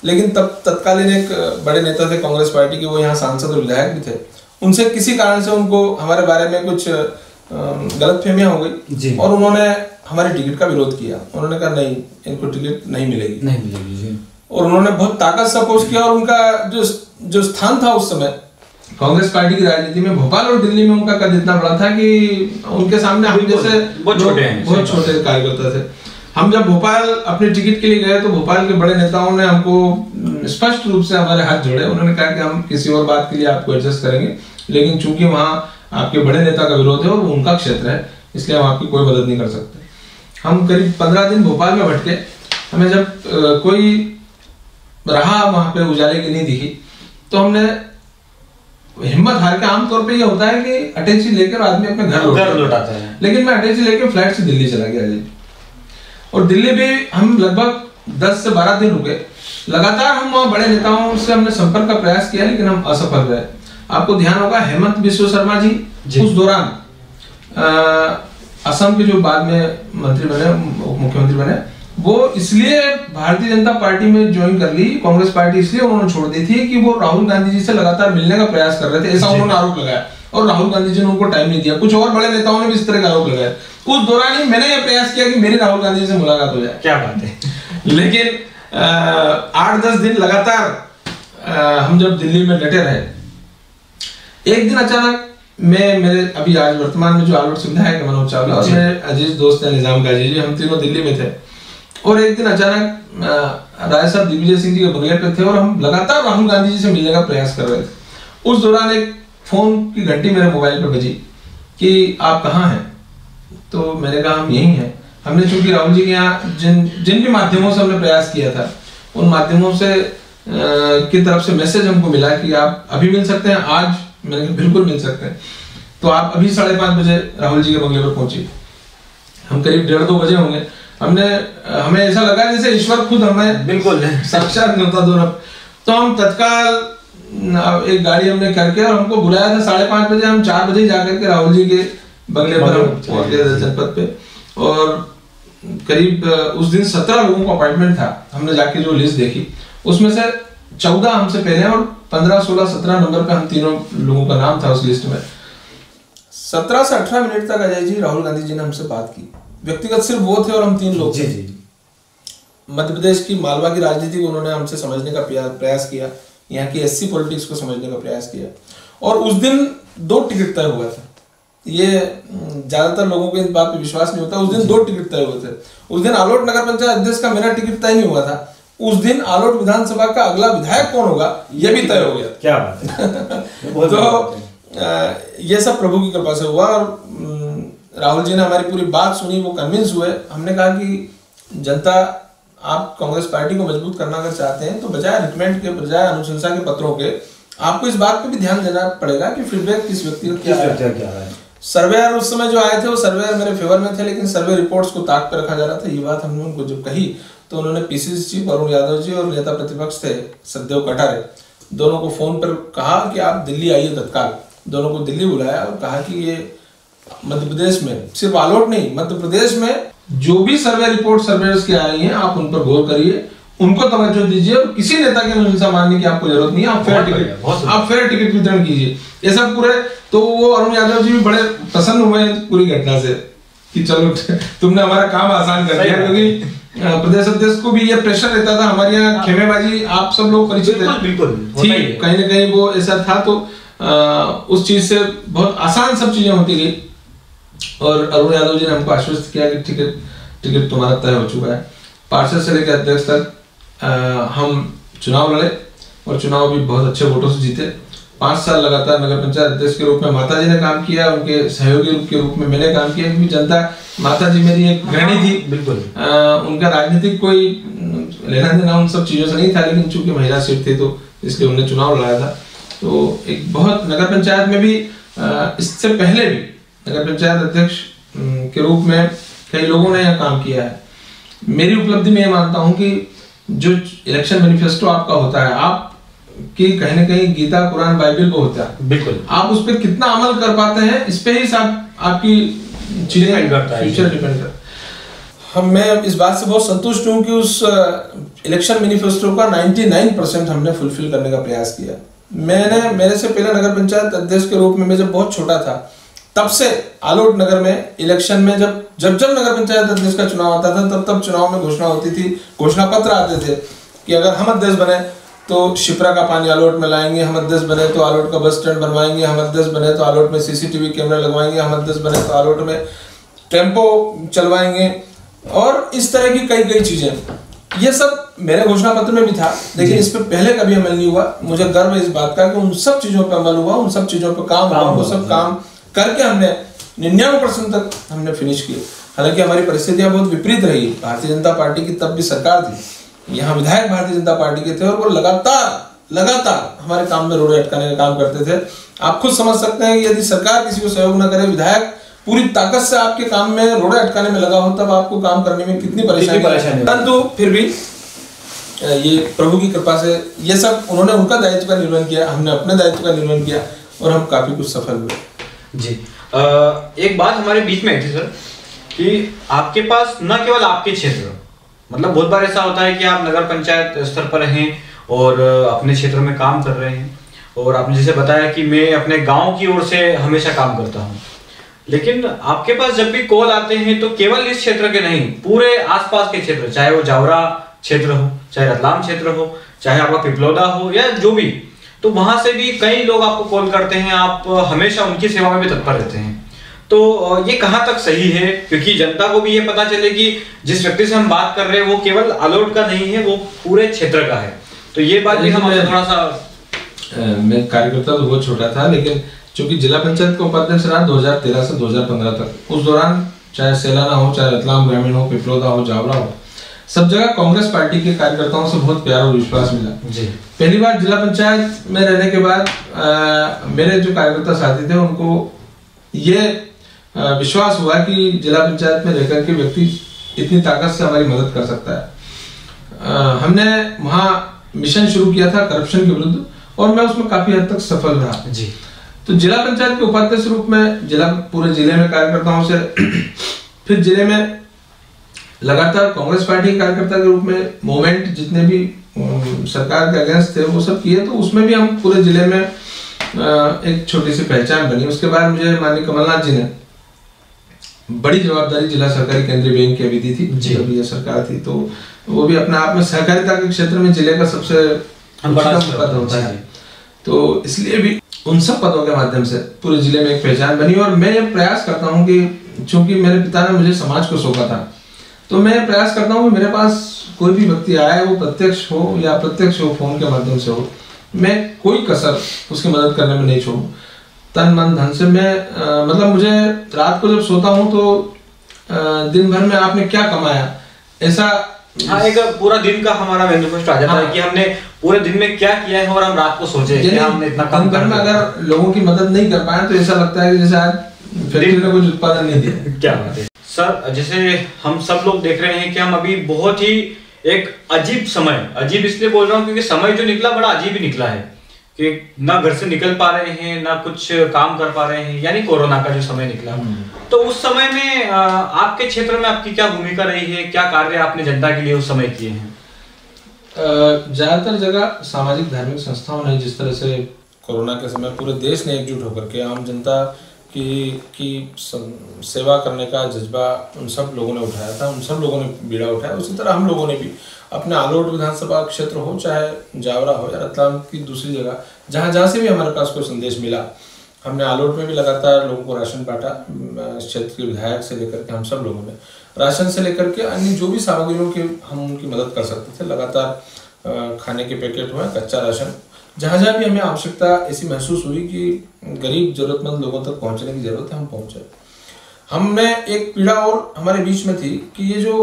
लेकिन तब तत्कालीन एक बड़े नेता थे कांग्रेस पार्टी के, वो यहाँ सांसद और विधायक भी थे, उनसे किसी कारण से उनको हमारे बारे में कुछ गलतफहमियां हो गई और उन्होंने हमारी टिकट का विरोध किया। उन्होंने कहा नहीं, इनको टिकट नहीं मिलेगी जी। और उन्होंने बहुत ताकत से अपोज किया, और उनका जो स्थान था उस समय कांग्रेस पार्टी की राजनीति में, भोपाल और दिल्ली में उनका कद इतना बड़ा था कि उनके सामने हम जैसे बहुत छोटे कार्यकर्ता थे। हम जब भोपाल अपनी टिकट के लिए गए तो भोपाल के बड़े नेताओं ने हमको स्पष्ट रूप से हमारे हाथ जोड़े। उन्होंने कहा कि हम किसी और बात के लिए आपको एडजस्ट करेंगे, लेकिन चूंकि वहां आपके बड़े नेता का विरोध है और वो उनका क्षेत्र है, इसलिए हम आपकी कोई मदद नहीं कर सकते। हम करीब 15 दिन भोपाल में भटके। हमें जब कोई रहा वहां पे उजाले की नहीं दिखी, तो हमने हिम्मत हार के, आमतौर पे ये होता है कि अटैची लेकर आदमी अपने घर लौटाता है, लेकिन मैं अटैची लेकर फ्लाइट से दिल्ली चला गया जी। और दिल्ली भी हम लगभग 10 से 12 दिन रुके। लगातार हम वहाँ बड़े नेताओं से हमने संपर्क का प्रयास किया, लेकिन हम असफल रहे। आपको ध्यान होगा हेमंत बिस्व शर्मा जी उस दौरान असम के जो बाद में मंत्री बने, उप मुख्यमंत्री बने, वो इसलिए भारतीय जनता पार्टी में ज्वाइन कर ली, कांग्रेस पार्टी इसलिए उन्होंने छोड़ दी थी कि वो राहुल गांधी जी से लगातार मिलने का प्रयास कर रहे थे, ऐसा उन्होंने आरोप लगाया। और राहुल गांधी जी ने उनको टाइम नहीं दिया। कुछ और बड़े नेताओं ने भी इस तरह का आरोप लगाया। उस दौरान ही मैंने यह प्रयास किया कि मेरी राहुल गांधी जी से मुलाकात हो जाए। क्या बात है। लेकिन 8-10 दिन लगातार हम जब दिल्ली में डटे रहे, एक दिन अचानक मेरे अभी आज वर्तमान में जो आलोट सुविधा है मनोज चावला और मेरे अजीज दोस्त है निजाम गाजी जी, हम तीनों दिल्ली में थे। और एक दिन अचानक राय साहब दिग्विजय सिंह जी के बंगले पे थे और हम लगातार राहुल गांधी जी से मिलने का प्रयास कर रहे थे। उस दौरान एक फोन की घंटी मेरे मोबाइल पे बजी कि आप कहाँ हैं। तो मैंने कहा हम यहीं हैं। हमने चूंकि राहुल जी के यहाँ जिन भी माध्यमों से हमने प्रयास किया था, उन माध्यमों से की तरफ से मैसेज हमको मिला कि आप अभी मिल सकते हैं। आज मैंने कहा बिल्कुल मिल सकते हैं। तो आप अभी 5:30 बजे राहुल जी के बंगले पर पहुंचे। हम करीब 1:30-2 बजे होंगे। हमें ऐसा लगा जैसे ईश्वर खुद हमें बिल्कुल साक्षात न्योता दो। तो हम तत्काल एक गाड़ी हमने करके और हमको बुलाया था 5:30 बजे। हम 4 बजे जाकर के राहुल जी के बंगले पर पहुंच गए जनपद पे। और करीब उस दिन 17 लोगों का अपॉइंटमेंट था। हमने जाके जो लिस्ट देखी उसमें से 14 हमसे पहले और 15, 16, 17 नंबर पे हम तीनों लोगों का नाम था उस लिस्ट में। 17 से 18 मिनट तक अजय जी राहुल गांधी जी ने हमसे बात की। व्यक्तिगत सिर्फ वो थे और हम 3 लोग थे। मध्य प्रदेश की मालवा की राजनीति को उन्होंने हमसे समझने का प्रयास किया, यहाँ की एससी पॉलिटिक्स को समझने का प्रयास किया। और उस दिन 2 टिकट तय हुआ था। ये ज्यादातर लोगों को इस बात पे विश्वास नहीं होता। उस दिन 2 टिकट तय हुए थे। उस दिन आलोट नगर पंचायत अध्यक्ष का मेरा टिकट तय नहीं हुआ था। उस दिन आलोट विधानसभा का अगला विधायक कौन होगा यह भी तय हो गया। क्या बात है। तो ये सब प्रभु की कृपा से हुआ। और राहुल जी ने हमारी पूरी बात सुनी, वो कन्विंस हुए। हमने कहा कि जनता, आप कांग्रेस पार्टी को मजबूत करना अगर चाहते हैं तो बजाय रिकमेंड के, बजाय अनुशंसा के पत्रों के, आपको इस बात पे भी ध्यान देना पड़ेगा कि फीडबैक किस व्यक्ति का क्या है। सर्वेयर उस समय जो आए थे वो सर्वेयर मेरे फेवर में थे, लेकिन सर्वे रिपोर्ट्स को ताक पर रखा जा रहा था। ये बात हमने उनको जब कही तो उन्होंने पीसीसी चीफ अरुण यादव जी और नेता प्रतिपक्ष थे सतदेव कटारे, दोनों को फोन पर कहा कि आप दिल्ली आइए तत्काल। दोनों को दिल्ली बुलाया और कहा कि ये मध्य प्रदेश में, सिर्फ आलोट नहीं, मध्य प्रदेश में जो भी सर्वे रिपोर्ट सर्वेयर्स की आई हैं, आप उन पर गौर करिए, उनको तवज्जो दीजिए और किसी नेता की अनुशंसा मानने की आपको जरूरत नहीं है। आप फेयर टिकट वितरण कीजिए। ये सब पूरे, तो वो अरुण यादव जी भी बड़े प्रसन्न हुए पूरी घटना से कि चलो तुमने हमारा काम आसान कर दिया। क्योंकि प्रदेश अध्यक्ष को भी ये प्रेशर रहता था। हमारे यहाँ खेमेबाजी आप सब लोग परिचित हैं, बिल्कुल थी, कहीं ना कहीं वो ऐसा था। तो उस चीज से बहुत आसान सब चीजें होती गई। और अरुण यादव जी ने हमको आश्वस्त किया कि टिकट तुम्हारा तय हो चुका है। पार्षद से लेकर अध्यक्ष तक हम चुनाव लड़े और चुनाव भी बहुत अच्छे वोटों से जीते। 5 साल लगातार नगर पंचायत अध्यक्ष के रूप में माता जी ने काम किया, उनके सहयोगी के रूप में मैंने काम किया, क्योंकि जनता, माता जी मेरी एक गृहिणी थी, बिल्कुल उनका राजनीतिक कोई लेना देना उन सब चीजों से नहीं था, लेकिन चूंकि महिला सीट थी तो इसलिए उन्होंने चुनाव लड़ाया था। तो एक बहुत नगर पंचायत में भी इससे पहले भी नगर पंचायत अध्यक्ष के रूप में कई लोगों ने यह काम किया है। मेरी उपलब्धि में ये मानता हूं कि जो इलेक्शन मैनिफेस्टो आपका होता है, आप कि कहीं ना कहीं गीता, कुरान, बाइबल को होता है, बिल्कुल आप उस पर कितना अमल कर पाते हैं, इस पे ही आपकी चीजें डिपेंड करता है, फ्यूचर डिपेंड करता है। मैं इस बात से बहुत संतुष्ट हूं कि उस इलेक्शन मैनिफेस्टो का 99% हमने फुलफिल करने का प्रयास किया। मेरे से पहले नगर पंचायत अध्यक्ष के रूप में मैं जब बहुत छोटा था, तब से आलोट नगर में इलेक्शन में जब नगर पंचायत अध्यक्ष का चुनाव आता था, तब चुनाव में घोषणा होती थी, घोषणा पत्र आते थे कि अगर हम अध्यक्ष बने तो शिप्रा का पानी आलोट में लाएंगे, हम अध्यक्ष बने तो आलोट का बस स्टैंड बनवाएंगे, हम अध्यक्ष बने तो आलोट में सीसीटीवी कैमरा लगवाएंगे, हम अध्यक्ष बने तो आलोट में टेम्पो चलवाएंगे, और इस तरह की कई चीजें। ये सब मेरे घोषणा पत्र में भी था, लेकिन इस पे पहले कभी अमल नहीं हुआ। मुझे गर्व है इस बात का कि उन सब चीजों पर अमल हुआ, उन सब चीजों पर काम हुआ, वो सब काम करके हमने 99% तक हमने फिनिश किए। हालांकि हमारी परिस्थितियां बहुत विपरीत रही। भारतीय जनता पार्टी की तब भी सरकार थी, यहाँ विधायक भारतीय जनता पार्टी के थे, और वो लगातार हमारे काम में रोड़े अटकाने का काम करते थे। आप खुद समझ सकते हैं कि यदि सरकार किसी को सहयोग न करे, विधायक पूरी ताकत से आपके काम में रोड़े अटकाने में लगा हो, तब आपको काम करने में कितनी परेशानी। परंतु फिर भी ये प्रभु की कृपा से ये सब उन्होंने उनका दायित्व का निर्वहन किया, हमने अपने दायित्व का निर्वहन किया, और हम काफी कुछ सफल हुए। जी एक बात हमारे बीच में आई थी सर, कि आपके पास न केवल आपके क्षेत्र, मतलब बहुत बार ऐसा होता है कि आप नगर पंचायत स्तर पर हैं और अपने क्षेत्र में काम कर रहे हैं, और आपने जैसे बताया कि मैं अपने गांव की ओर से हमेशा काम करता हूं, लेकिन आपके पास जब भी कॉल आते हैं तो केवल इस क्षेत्र के नहीं, पूरे आसपास के क्षेत्र, चाहे वो जावरा क्षेत्र हो, चाहे रतलाम क्षेत्र हो, चाहे आपका पिपलौदा हो, या जो भी, तो वहां से भी कई लोग आपको कॉल करते हैं, आप हमेशा उनकी सेवा में भी तत्पर रहते हैं। तो ये कहाँ तक सही है, क्योंकि जनता को भी ये पता चले कि जिस व्यक्ति से हम बात कर रहे हैं वो केवल आलोट का नहीं है, वो पूरे क्षेत्र का है। तो ये बात भी हम थोड़ा सा, मैं कार्यकर्ता तो बहुत छोटा था, लेकिन चूंकि जिला पंचायत का उपाध्यक्ष रहा 2013 से 2015 तक, उस दौरान चाहे सेलाना हो, चाहे रतलाम ग्रामीण हो, पिपलौदा हो, जावरा हो, सब जगह कांग्रेस पार्टी के कार्यकर्ताओं से बहुत प्यार और विश्वास मिला। जी। पहली बार जिला पंचायत में रहने के बाद मेरे जो कार्यकर्ता साथी थे, उनको ये विश्वास हुआ कि जिला पंचायत में रहकर के व्यक्ति इतनी ताकत से हमारी मदद कर सकता है। हमने वहां मिशन शुरू किया था करप्शन के विरुद्ध, और मैं उसमें काफी हद तक सफल रहा। जी। तो जिला पंचायत के उपाध्यक्ष रूप में पूरे जिले में कार्यकर्ताओं से, फिर जिले में लगातार कांग्रेस पार्टी के कार्यकर्ता के रूप में मूवमेंट जितने भी सरकार के अगेंस्ट थे वो सब किए, तो उसमें भी हम पूरे जिले में एक छोटी सी पहचान बनी। उसके बाद मुझे माननीय कमलनाथ जी ने बड़ी जवाबदारी जिला सहकारी केंद्रीय बैंक की अभी दी थी, जब ये सरकार थी, तो वो भी अपने आप में सहकारिता के क्षेत्र में जिले का सबसे बड़ा पद होता है। तो इसलिए भी उन सब पदों के माध्यम से पूरे जिले में एक पहचान बनी। और मैं ये प्रयास करता हूँ कि चूंकि मेरे पिता ने मुझे समाज को सौंपा था, तो मैं प्रयास करता हूँ कि मेरे पास कोई भी व्यक्ति आए, वो प्रत्यक्ष हो या अप्रत्यक्ष हो, फोन के माध्यम से हो, मैं कोई कसर उसकी मदद करने में नहीं छोड़ूं। तन मन धन से मैं मतलब मुझे रात को जब सोता हूँ तो दिन भर में आपने क्या कमाया, ऐसा एक पूरा दिन का हमारा मैनिफेस्टो आ जाता है कि हमने पूरे दिन में क्या किया है, और हम रात को सोचे कि हमने इतना काम दिन भर में अगर लोगों की मदद नहीं कर पाए तो ऐसा लगता है कि जैसे आज फैक्ट्री ने कुछ उत्पादन नहीं दिया। क्या बात है सर, जैसे हम सब लोग देख रहे हैं कि हम अभी बहुत ही एक अजीब समय, अजीब इसलिए बोल रहा हूँ क्योंकि समय जो निकला बड़ा अजीब ही निकला है, कि ना घर से निकल पा रहे हैं, ना कुछ काम कर पा रहे हैं, यानी कोरोना का जो समय निकला। तो उस समय में आपके क्षेत्र में आपकी क्या भूमिका रही है, क्या कार्य आपने जनता के लिए उस समय किए हैं? ज्यादातर जगह सामाजिक धार्मिक संस्थाओं ने जिस तरह से कोरोना के समय पूरे देश ने एकजुट होकर के आम जनता की सेवा करने का जज्बा उन सब लोगों ने उठाया था, उन सब लोगों ने बीड़ा उठाया, उसी तरह हम लोगों ने भी अपने आलोट विधानसभा क्षेत्र हो, चाहे जावरा हो या रतलाम की दूसरी जगह, जहाँ से भी हमारे पास कोई संदेश मिला, हमने आलोट में भी लगातार लोगों को राशन बांटा। क्षेत्र के विधायक से लेकर के हम सब लोगों ने राशन से लेकर के अन्य जो भी सामग्रियों की हम उनकी मदद कर सकते थे, लगातार खाने के पैकेट हुए, कच्चा राशन, जहाँ जहाँ भी हमें आवश्यकता ऐसी महसूस हुई कि गरीब जरूरतमंद लोगों तक पहुंचने की जरूरत है, हम पहुंचे। हमने एक पीड़ा और हमारे बीच में थी कि ये जो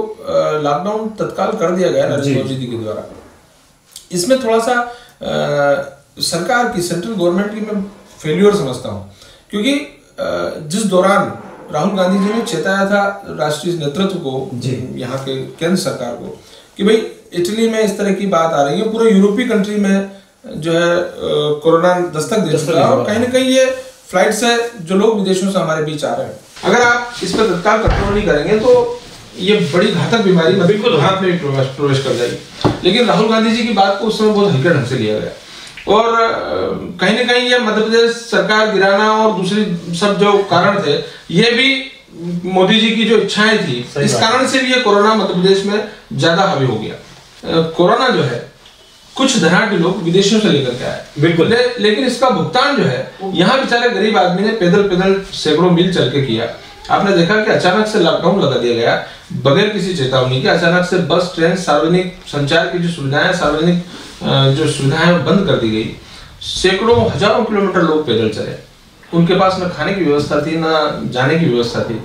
लॉकडाउन तत्काल कर दिया गया नरेंद्र मोदी जी के द्वारा, इसमें थोड़ा सा सरकार की, सेंट्रल गवर्नमेंट की मैं फेल्यूर समझता हूँ, क्योंकि जिस दौरान राहुल गांधी जी ने चेताया था राष्ट्रीय नेतृत्व को, यहाँ के केंद्र सरकार को, कि भाई इटली में इस तरह की बात आ रही है, पूरे यूरोपीय कंट्री में जो है कोरोना दस्तक दे चुका है, और कहीं ना कहीं ये फ्लाइट से जो लोग विदेशों से हमारे बीच आ रहे हैं, अगर आप इस पर तत्काल कंट्रोल नहीं करेंगे तो ये बड़ी घातक बीमारी बिल्कुल भारत में भी प्रवेश कर जाएगी। लेकिन राहुल गांधी जी की बात को उस समय बहुत हल्के ढंग से लिया गया, और कहीं ना कहीं ये मध्य प्रदेश सरकार गिराना और दूसरी सब जो कारण थे, ये भी मोदी जी की जो इच्छाएं थी, इस कारण से भी ये कोरोना मध्य प्रदेश में ज्यादा हावी हो गया। कोरोना जो है कुछ धनाढ़ लोग विदेशों से लेकर के आए, बिल्कुल, लेकिन इसका भुगतान जो है यहाँ बेचारे गरीब आदमी ने पैदल सैकड़ों मील चल के किया। आपने देखा कि अचानक से लॉकडाउन लगा दिया गया बगैर किसी चेतावनी के, अचानक से बस, ट्रेन, सार्वजनिक संचार की जो सुविधाएं, सार्वजनिक जो सुविधाएं बंद कर दी गई। सैकड़ों हजारों किलोमीटर लोग पैदल चले, उनके पास न खाने की व्यवस्था थी, न जाने की व्यवस्था थी।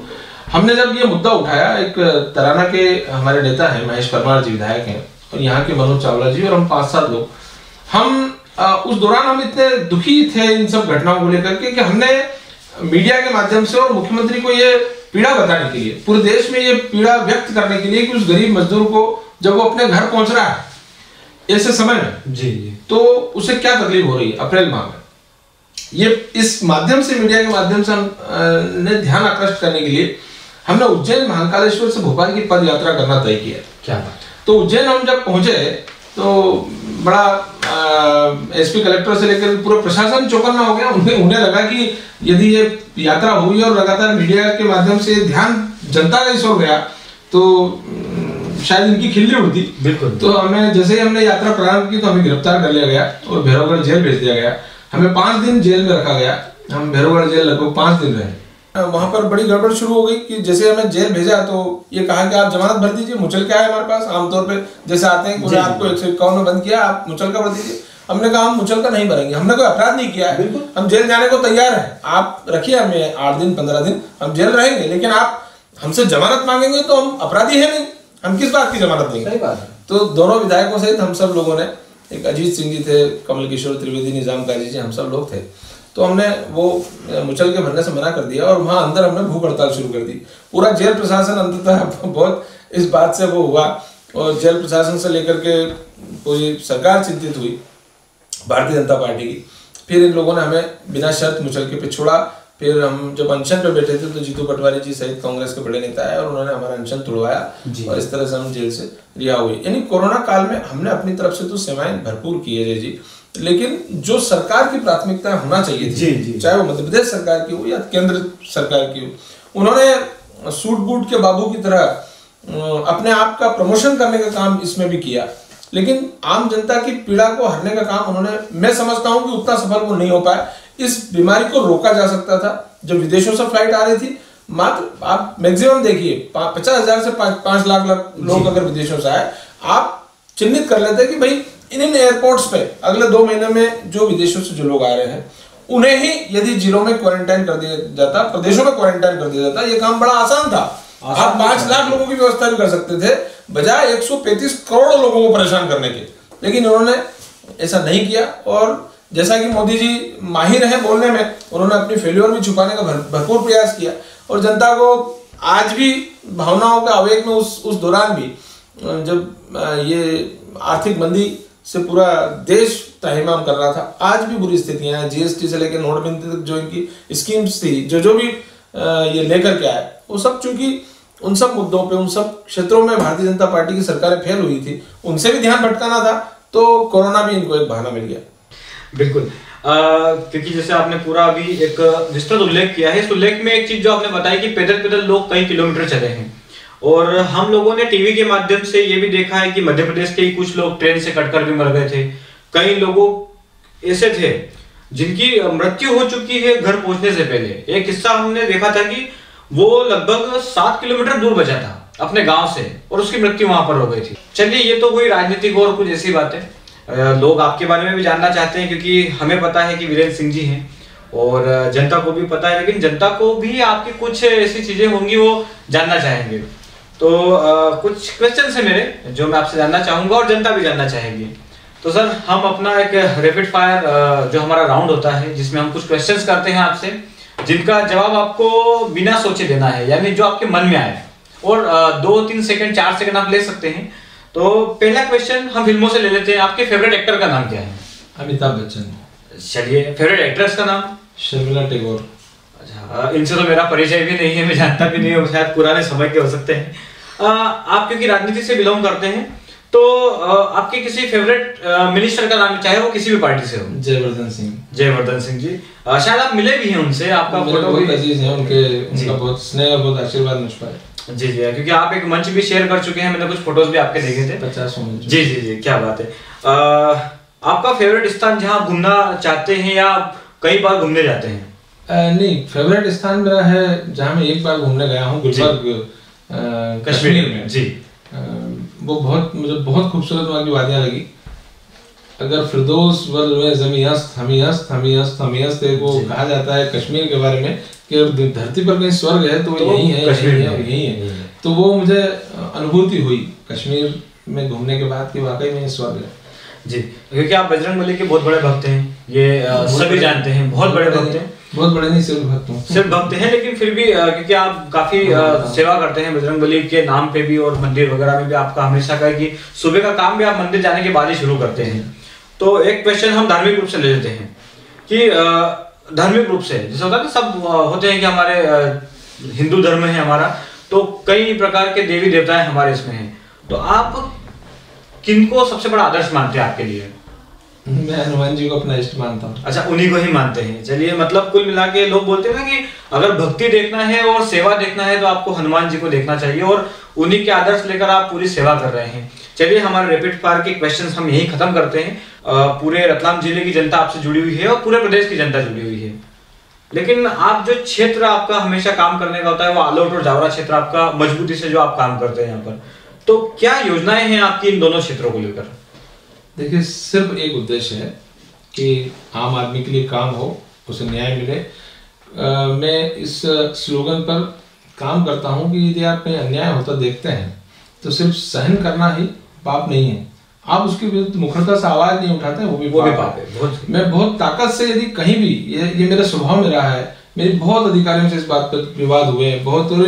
हमने जब ये मुद्दा उठाया, एक तराना के हमारे नेता है महेश परमार जी, विधायक हैं, और यहाँ के मनोज चावला जी, और हम 5-7 लोग, हम उस दौरान हम इतने दुखी थे इन सब घटनाओं को लेकर के कि हमने मीडिया के माध्यम से और मुख्यमंत्री को ये पीड़ा बताने के लिए, पूरे देश में ये पीड़ा व्यक्त करने के लिए कि उस गरीब मजदूर को जब वो अपने घर पहुंच रहा है ऐसे समय में जी, तो उसे क्या तकलीफ हो रही है अप्रैल माह में, ये इस माध्यम से, मीडिया के माध्यम से हम ने ध्यान आकर्षित करने के लिए हमने उज्जैन महाकालेश्वर से भोपाल की पद यात्रा करना तय किया। क्या बात। तो उज्जैन हम जब पहुंचे तो बड़ा एसपी कलेक्टर से लेकर पूरा प्रशासन चौकन्ना हो गया। उन्हें लगा कि यदि ये यात्रा हुई और लगातार मीडिया के माध्यम से ध्यान जनता का इस ओर गया तो शायद इनकी खिल्ली उड़ती। बिल्कुल। तो हमें जैसे ही हमने यात्रा प्रारंभ की तो हमें गिरफ्तार कर लिया गया और भैरवगढ़ जेल भेज दिया गया। हमें 5 दिन जेल में रखा गया। हम भैरवगढ़ जेल लगभग 5 दिन रहे। वहां पर बड़ी गड़बड़ शुरू हो गई कि जैसे हमें जेल भेजा तो ये कहा कि आप जमानत भर दीजिए, मुचल क्या है हमारे पास, आमतौर पे जैसे आते हैं कि आपको 151 में बंद किया, आप मुचल का भर दीजिए। हमने कहा हम मुचल का नहीं भरेंगे, हमने कोई अपराध नहीं किया है, हम जेल जाने को तैयार है, आप रखिए हमें 8 दिन 15 दिन हम जेल रहेंगे, लेकिन आप हमसे जमानत मांगेंगे तो हम अपराधी है नहीं, हम किस बात की जमानत देंगे। सही बात है। तो दोनों विधायकों सहित हम सब लोगों ने, एक अजीत सिंह जी थे, कमल किशोर त्रिवेदी, निजाम काजी जी, हम सब लोग थे, तो हमने वो मुचल के भरने से मना कर दिया और वहां अंदर हमने भूख हड़ताल शुरू कर दी। पूरा जेल प्रशासन अंततः बहुत इस बात से वो हुआ और जेल प्रशासन से लेकर के पूरी सरकार चिंतित हुई, भारतीय जनता पार्टी की। फिर इन लोगों ने हमें बिना शर्त मुचल के पे छोड़ा। फिर हम जब अनशन पे बैठे थे तो जीतू पटवारी जी सहित कांग्रेस के बड़े नेता आए और उन्होंने हमारा अनशन तोड़वाया और इस तरह से हम जेल से रिहा हुए। यानी कोरोना काल में हमने अपनी तरफ से तो सेवाएं भरपूर की है जी, लेकिन जो सरकार की प्राथमिकता होना चाहिए थी, चाहे वो मध्य प्रदेश सरकार की हो या केंद्र सरकार की हो, उन्होंने सूट बूट के बाबू की तरह अपने आप का प्रमोशन करने का काम इसमें भी किया, लेकिन आम जनता की पीड़ा को हरने का काम उन्होंने, मैं समझता हूं कि उतना सफल वो नहीं हो पाया। इस बीमारी को रोका जा सकता था। जब विदेशों से फ्लाइट आ रही थी, मात्र आप मैक्सिमम देखिए 50,000 से 5 लाख लोग अगर विदेशों से आए, आप चिन्हित कर लेते कि भाई इन एयरपोर्ट्स पे अगले 2 महीने में जो विदेशों से जो लोग आ रहे हैं उन्हें ही यदि जिलों में क्वारंटाइन कर दिया जाता, प्रदेशों में क्वारंटाइन कर दिया जाता, ये काम बड़ा आसान था। आप 5 लाख लोगों की व्यवस्था भी कर सकते थे बजाय 135 करोड़ लोगों को परेशान करने के, लेकिन उन्होंने ऐसा नहीं किया। और जैसा कि मोदी जी माहिर हैं बोलने में, उन्होंने अपनी फेल्योर भी छुपाने का भरपूर प्रयास किया और जनता को आज भी भावनाओं के आवेग में उस दौरान भी, जब ये आर्थिक मंदी से पूरा देश त्राहिमाम कर रहा था, आज भी बुरी स्थितियां हैं। जीएसटी से लेकर नोटबंदी तक जो इनकी स्कीम्स थी, जो भी ये लेकर के आए, वो सब चूंकि उन सब मुद्दों पे, उन सब क्षेत्रों में भारतीय जनता पार्टी की सरकारें फेल हुई थी, उनसे भी ध्यान भटकाना था, तो कोरोना भी इनको एक बहाना मिल गया। बिल्कुल, क्योंकि जैसे आपने पूरा अभी एक विस्तृत उल्लेख किया है, इस उल्लेख में एक चीज जो आपने बताई कि पैदल पैदल लोग कई किलोमीटर चले हैं, और हम लोगों ने टीवी के माध्यम से ये भी देखा है कि मध्य प्रदेश के ही कुछ लोग ट्रेन से कटकर भी मर गए थे। कई लोगों ऐसे थे जिनकी मृत्यु हो चुकी है घर पहुंचने से पहले। एक किस्सा हमने देखा था कि वो लगभग 7 किलोमीटर दूर बचा था अपने गांव से और उसकी मृत्यु वहां पर हो गई थी। चलिए, ये तो कोई राजनीतिक और कुछ ऐसी बातें, लोग आपके बारे में भी जानना चाहते हैं, क्योंकि हमें पता है कि वीरेंद्र सिंह जी हैं और जनता को भी पता है, लेकिन जनता को भी आपकी कुछ ऐसी चीजें होंगी वो जानना चाहेंगे। तो कुछ क्वेश्चन है मेरे जो मैं आपसे जानना चाहूंगा और जनता भी जानना चाहेगी। तो सर, हम अपना एक रैपिड फायर जो हमारा राउंड होता है, जिसमें हम कुछ क्वेश्चंस करते हैं आपसे, जिनका जवाब आपको बिना सोचे देना है, यानी जो आपके मन में आए, और 2-3 सेकंड 4 सेकंड आप ले सकते हैं। तो पहला क्वेश्चन हम फिल्मों से ले लेते हैं। आपके फेवरेट एक्टर का नाम क्या है? अमिताभ बच्चन। चलिए, फेवरेट एक्ट्रेस का नाम? शर्मिला टैगोर। अच्छा, इनसे तो मेरा परिचय भी नहीं है, मैं जानता भी नहीं हूँ, शायद पुराने समय के हो सकते हैं। आप क्योंकि राजनीति से बिलोंग करते हैं, तो आपके किसी फेवरेट मिनिस्टर का नाम, चाहे वो किसी भी पार्टी से हो? जयवर्धन सिंह। जयवर्धन सिंह जी, शायद आप मिले भी हैं उनसे, आपका फोटो बहुत अजीज है उनका बहुत स्नेह, बहुत आशीर्वाद मुझ पर। जी जी, क्योंकि आप एक मंच भी शेयर कर चुके हैं, मैंने कुछ फोटोज भी आपके देखे थे। 50 मंच। जी जी जी, क्या बात है। आपका फेवरेट स्थान जहाँ घूमना चाहते हैं या कई बार घूमने जाते हैं? नहीं, फेवरेट स्थान मेरा है जहाँ मैं एक बार घूमने गया हूँ, गुलबर्ग कश्मीर में जी। वो मुझे बहुत खूबसूरत वहाँ की वादियाँ लगी। अगर फिरदौस वल में ज़मीं हस्त हमी हस्त हमी हस्त हमी हस्त वो कहा जाता है कश्मीर के बारे में कि धरती पर कहीं स्वर्ग है तो यही है, यही है। तो वो मुझे अनुभूति हुई कश्मीर में घूमने के बाद कि वाकई में स्वर्ग है जी। क्योंकि आप बजरंगबली के बहुत बड़े भक्त हैं, ये सभी जानते हैं, बहुत बड़े भक्त हैं। बहुत बड़े नहीं, सिर्फ भक्त हूँ। सिर्फ भक्त हैं, लेकिन फिर भी क्योंकि आप काफी सेवा करते हैं बजरंगबली के नाम पे भी, और मंदिर वगैरह में भी आपका हमेशा का है कि सुबह का काम भी आप मंदिर जाने के बाद ही शुरू करते हैं। तो एक क्वेश्चन हम धार्मिक रूप से ले लेते हैं कि धार्मिक रूप से जैसे होता है ना, सब होते हैं कि हमारे हिंदू धर्म है हमारा, तो कई प्रकार के देवी देवताएं हमारे इसमें हैं। तो आप किनको सबसे बड़ा आदर्श मानते हैं आपके लिए? मैं हनुमान जी को अपना इष्ट मानता हूँ। अच्छा, उन्हीं को ही मानते हैं। चलिए, मतलब कुल मिला के लोग बोलते हैं ना कि अगर भक्ति देखना है और सेवा देखना है तो आपको हनुमान जी को देखना चाहिए, और उन्हीं के आदर्श लेकर आप पूरी सेवा कर रहे हैं। चलिए, हमारे रैपिड फायर के क्वेश्चंस हम यही खत्म करते हैं। पूरे रतलाम जिले की जनता आपसे जुड़ी हुई है और पूरे प्रदेश की जनता जुड़ी हुई है, लेकिन आप जो क्षेत्र आपका हमेशा काम करने का होता है वो आलोट और जावरा क्षेत्र आपका मजबूती से जो आप काम करते हैं यहाँ पर, तो क्या योजनाएं हैं आपकी इन दोनों क्षेत्रों को लेकर? देखिए, सिर्फ एक उद्देश्य है कि आम आदमी के लिए काम हो, उसे न्याय मिले। मैं इस स्लोगन पर काम करता हूं कि यदि आप कहीं अन्याय होता देखते हैं तो सिर्फ सहन करना ही पाप नहीं है, आप उसके विरुद्ध मुखरता से आवाज नहीं उठाते, वो भी पाप है। मैं बहुत ताकत से यदि कहीं भी, ये मेरा स्वभाव में रहा है, मेरे बहुत अधिकारियों से इस बात पर विवाद हुए हैं बहुत, और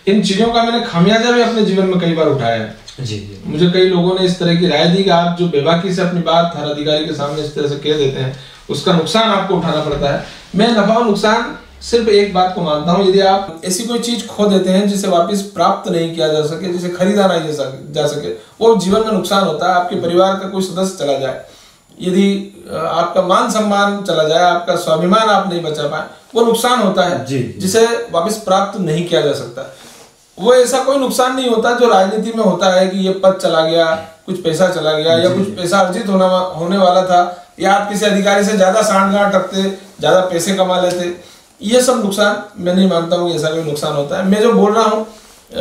इन चीजों का मैंने खामियाजा भी अपने जीवन में कई बार उठाया है। जी। मुझे कई लोगों ने इस तरह की राय दी कि आप जो बेबाकी से अपनी बात हर अधिकारी के सामने इस तरह से कह देते हैं, उसका नुकसान आपको उठाना पड़ता है। मैं नफा और नुकसान सिर्फ एक बात को मानता हूं, यदि आप ऐसी कोई चीज खो देते हैं जिसे वापस प्राप्त नहीं किया जा सके, जिसे खरीदा नहीं जा सके, वो जीवन में नुकसान होता है। आपके परिवार का कोई सदस्य चला जाए, यदि आपका मान सम्मान चला जाए, आपका स्वाभिमान आप नहीं बचा पाए, वो नुकसान होता है जिसे वापस प्राप्त नहीं किया जा सकता। वो ऐसा कोई नुकसान नहीं होता जो राजनीति में होता है कि ये पद चला गया, कुछ पैसा चला गया, या कुछ पैसा अर्जित होने वाला था, या आप किसी अधिकारी से ज्यादा सांठगांठ रखते, ज्यादा पैसे कमा लेते। ये सब नुकसान मैं नहीं मानता हूँ कि ऐसा कोई नुकसान होता है। मैं जो बोल रहा हूँ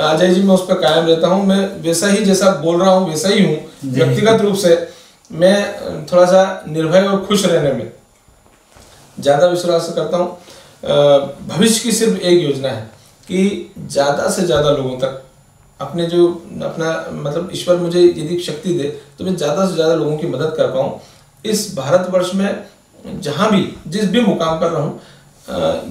अजय जी, मैं उस पर कायम रहता हूँ। मैं वैसा ही जैसा बोल रहा हूँ वैसा ही हूँ। व्यक्तिगत रूप से मैं थोड़ा सा निर्भय और खुश रहने में ज्यादा विश्वास करता हूँ। भविष्य की सिर्फ एक योजना है कि ज्यादा से ज्यादा लोगों तक अपने जो अपना मतलब ईश्वर मुझे यदि शक्ति दे तो मैं ज्यादा से ज्यादा लोगों की मदद कर पाऊँ। इस भारतवर्ष में जहाँ भी जिस भी मुकाम पर रहूँ,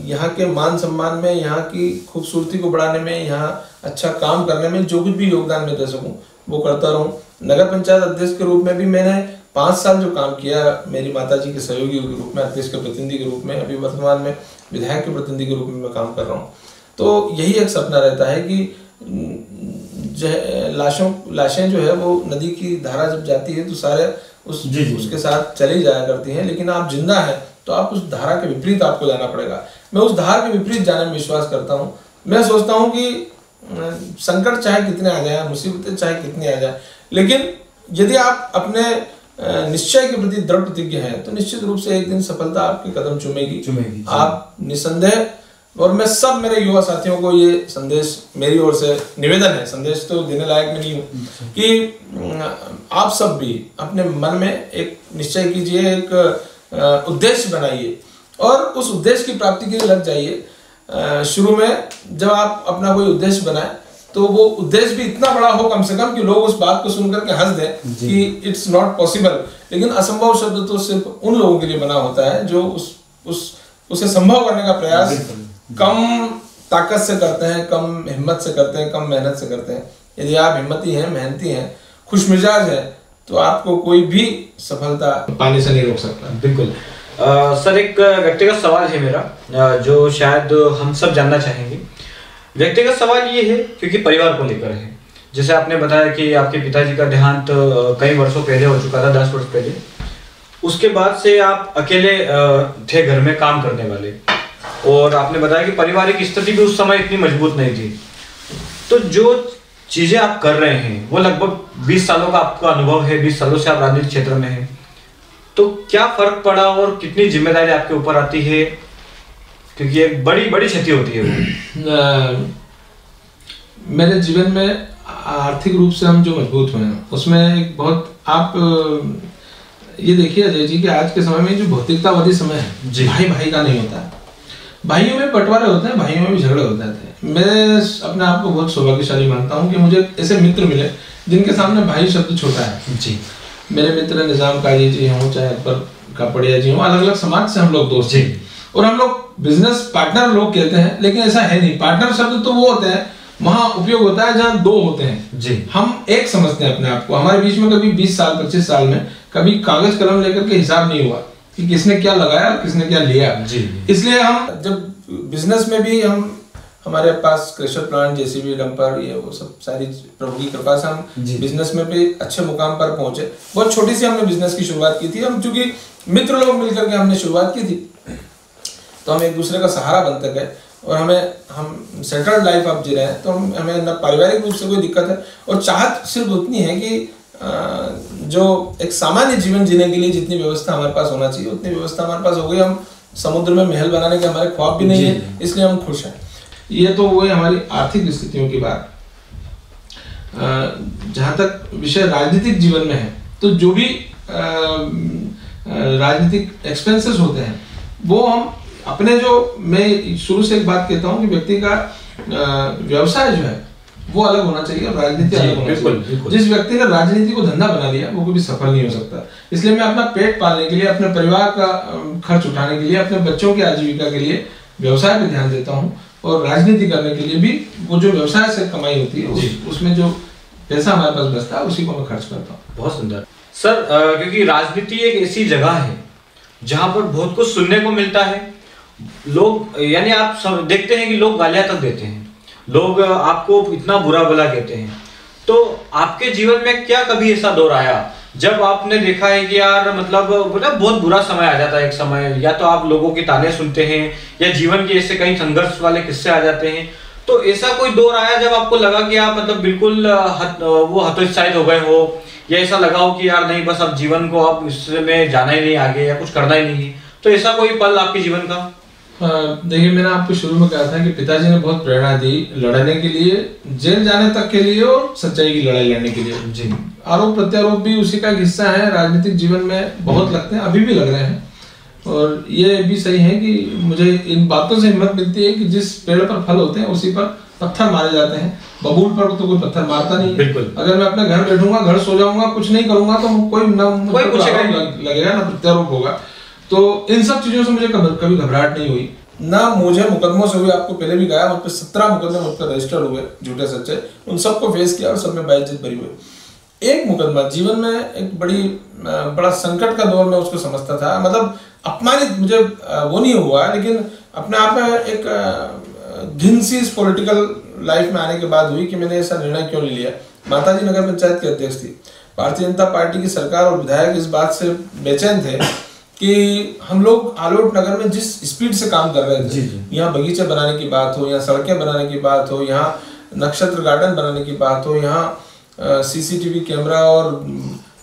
यहाँ के मान सम्मान में, यहाँ की खूबसूरती को बढ़ाने में, यहाँ अच्छा काम करने में जो कुछ भी योगदान मैं दे सकूँ वो करता रहूँ। नगर पंचायत अध्यक्ष के रूप में भी मैंने 5 साल जो काम किया, मेरी माताजी के सहयोगी के रूप में, अध्यक्ष के प्रतिनिधि के रूप में, अभी वर्तमान में विधायक के प्रतिनिधि के रूप में मैं काम कर रहा हूँ। तो यही एक सपना रहता है कि लाशें जो है वो नदी की धारा जब जाती है तो सारे उसके साथ चली जाया करती हैं, लेकिन आप जिंदा हैं तो आप उस धारा के विपरीत आपको जाना पड़ेगा। मैं उस धारा के विपरीत जाने में विश्वास करता हूँ। मैं सोचता हूँ कि संकट चाहे कितने आ जाए, मुसीबतें चाहे कितनी आ जाए, लेकिन यदि आप अपने निश्चय के प्रति दृढ़ प्रतिज्ञ हैं तो निश्चित रूप से एक दिन सफलता आपके कदम चूमेगी। आप निसंदेह और मैं सब मेरे युवा साथियों को ये संदेश मेरी ओर से निवेदन है, संदेश तो देने लायक में नहीं हूँ, कि आप सब भी अपने मन में एक निश्चय कीजिए, एक उद्देश्य बनाइए और उस उद्देश्य की प्राप्ति के लिए लग जाइए। शुरू में जब आप अपना कोई उद्देश्य बनाए तो वो उद्देश्य भी इतना बड़ा हो कम से कम कि लोग उस बात को सुनकर के हंस दें कि इट्स नॉट पॉसिबल। लेकिन असंभव शब्द तो सिर्फ उन लोगों के लिए बना होता है जो उसे संभव करने का प्रयास कम ताकत से करते हैं, कम हिम्मत से करते हैं, कम मेहनत से करते हैं। यदि आप हिम्मती हैं, मेहनती हैं, खुशमिजाज हैं, तो आपको कोई भी सफलता पाने से नहीं रोक सकता। बिल्कुल। सर, एक व्यक्तिगत सवाल है मेरा, जो शायद हम सब जानना चाहेंगे। व्यक्तिगत सवाल ये है क्योंकि परिवार को लेकर है। जैसे आपने बताया कि आपके पिताजी का देहांत कई वर्षों पहले हो चुका था, 10 वर्ष पहले। उसके बाद से आप अकेले थे घर में काम करने वाले, और आपने बताया कि पारिवारिक स्थिति भी उस समय इतनी मजबूत नहीं थी। तो जो चीजें आप कर रहे हैं वो लगभग 20 सालों का आपका अनुभव है, 20 सालों से आप राजनीतिक क्षेत्र में हैं, तो क्या फर्क पड़ा और कितनी जिम्मेदारी आपके ऊपर आती है? क्योंकि एक बड़ी क्षति होती है वो। मेरे जीवन में आर्थिक रूप से हम जो मजबूत हुए हैं उसमें एक बहुत, आप ये देखिए अजय जी कि आज के समय में जो भौतिकतावादी समय है, भाई भाई का नहीं होता है, भाइयों में बंटवारे होते हैं, भाइयों में भी झगड़े होते हैं। मैं अपने आप को बहुत सौभाग्यशाली मानता हूँ कि मुझे ऐसे मित्र मिले जिनके सामने भाई शब्द छोटा है। जी, मेरे मित्र निजाम काजी जी हों, चाहे अकबर कापड़िया जी हों, अलग अलग समाज से हम लोग दोस्त हैं और हम लोग बिजनेस पार्टनर लोग कहते हैं, लेकिन ऐसा है नहीं। पार्टनर शब्द तो वो होते हैं वहां उपयोग होता है जहां दो होते हैं जी। हम एक समझते हैं अपने आप को। हमारे बीच में कभी 20 साल 25 साल में कभी कागज कलम लेकर के हिसाब नहीं हुआ कि किसने क्या लगाया और किसने क्या लिया जी। इसलिए हम जब बिजनेस में भी हमारे पास क्रेशर प्लांट, जेसीबी, डंपर, ये वो सब सारी प्रभु की कृपा से हम बिजनेस में भी अच्छे मुकाम पर पहुंचे। बहुत छोटी सी हमने बिजनेस की शुरुआत की थी। हम चूंकि मित्र लोग मिलकर के हमने शुरुआत की थी तो हम एक दूसरे का सहारा बनते गए और हम सेटल्ड लाइफ अब जी रहे हैं, तो हमें न पारिवारिक रूप से कोई दिक्कत है और चाहत सिर्फ उतनी है कि जो एक सामान्य जीवन जीने के लिए जितनी व्यवस्था हमारे पास होना चाहिए उतनी व्यवस्था हमारे पास हो गई। हम समुद्र में महल बनाने के हमारे ख्वाब भी नहीं है, इसलिए हम खुश हैं। ये तो वही हमारी आर्थिक स्थितियों की बात। जहाँ तक विषय राजनीतिक जीवन में है, तो जो भी राजनीतिक एक्सपेंसेस होते हैं वो हम अपने, जो मैं शुरू से एक बात कहता हूँ कि व्यक्ति का व्यवसाय जो है वो अलग होना चाहिए और राजनीति अलग होना चाहिए। जिस व्यक्ति ने राजनीति को धंधा बना लिया वो कभी सफल नहीं हो सकता। इसलिए मैं अपना पेट पालने के लिए, अपने परिवार का खर्च उठाने के लिए, अपने बच्चों की आजीविका के लिए व्यवसाय पे ध्यान देता हूँ और राजनीति करने के लिए भी वो जो व्यवसाय से कमाई होती है उसमें जो पैसा हमारे पास बचता है उसी को मैं खर्च करता हूँ। बहुत सुंदर सर, क्योंकि राजनीति एक ऐसी जगह है जहाँ पर बहुत कुछ सुनने को मिलता है। लोग, यानी आप देखते हैं कि लोग गालियां तक देते हैं, लोग आपको इतना बुरा भला कहते हैं। तो आपके जीवन में क्या कभी ऐसा दौर आया जब आपने देखा है कि यार मतलब बहुत बुरा समय आ जाता है एक समय, या तो आप लोगों के ताने सुनते हैं या जीवन के ऐसे कई संघर्ष वाले किस्से आ जाते हैं, तो ऐसा कोई दौर आया जब आपको लगा कि आप मतलब बिल्कुल वो हतोत्साहित हो गए हो, या ऐसा लगा हो कि यार नहीं बस अब जीवन को अब इसमें जाना ही नहीं आगे या कुछ करना ही नहीं है, तो ऐसा कोई पल आपके जीवन का? देखिए, मैंने आपको शुरू में कहा था कि पिताजी ने बहुत प्रेरणा दी लड़ने के लिए, जेल जाने तक के लिए और सच्चाई की लड़ाई लड़ने के लिए जी। आरोप प्रत्यारोप भी उसी का हिस्सा है, राजनीतिक जीवन में बहुत लगते हैं, अभी भी लग रहे हैं। और ये भी सही है कि मुझे इन बातों से हिम्मत मिलती है कि जिस पेड़ पर फल होते हैं उसी पर पत्थर मारे जाते हैं। बबूल पर तो कोई पत्थर मारता नहीं। बिल्कुल। अगर मैं अपने घर बैठूंगा, घर सो जाऊंगा, कुछ नहीं करूंगा तो कोई लगेगा ना प्रत्यारोप होगा। तो इन सब चीजों से मुझे कभी घबराहट नहीं हुई ना। मुझे मुकदमों से हुई, आपको पहले भी कहा, मुझ पर 17 मुकदमे मुझ पर रजिस्टर हुए झूठे सच्चे, उन सबको फेस किया और सब में बाइज्जत भरी हुई। एक मुकदमा जीवन में एक बड़ा संकट का दौर में उसको समझता था, मतलब अपमानित मुझे वो नहीं हुआ, लेकिन अपने आप में एक घिन सी इस पॉलिटिकल लाइफ में आने के बाद हुई कि मैंने ऐसा निर्णय क्यों ले लिया। माताजी नगर पंचायत के अध्यक्ष थी, भारतीय जनता पार्टी की सरकार और विधायक इस बात से बेचैन थे कि हम लोग आलोट नगर में जिस स्पीड से काम कर रहे थे, यहाँ बगीचे बनाने की बात हो, यहाँ सड़कें बनाने की बात हो, यहाँ नक्षत्र गार्डन बनाने की बात हो, यहाँ सीसीटीवी कैमरा और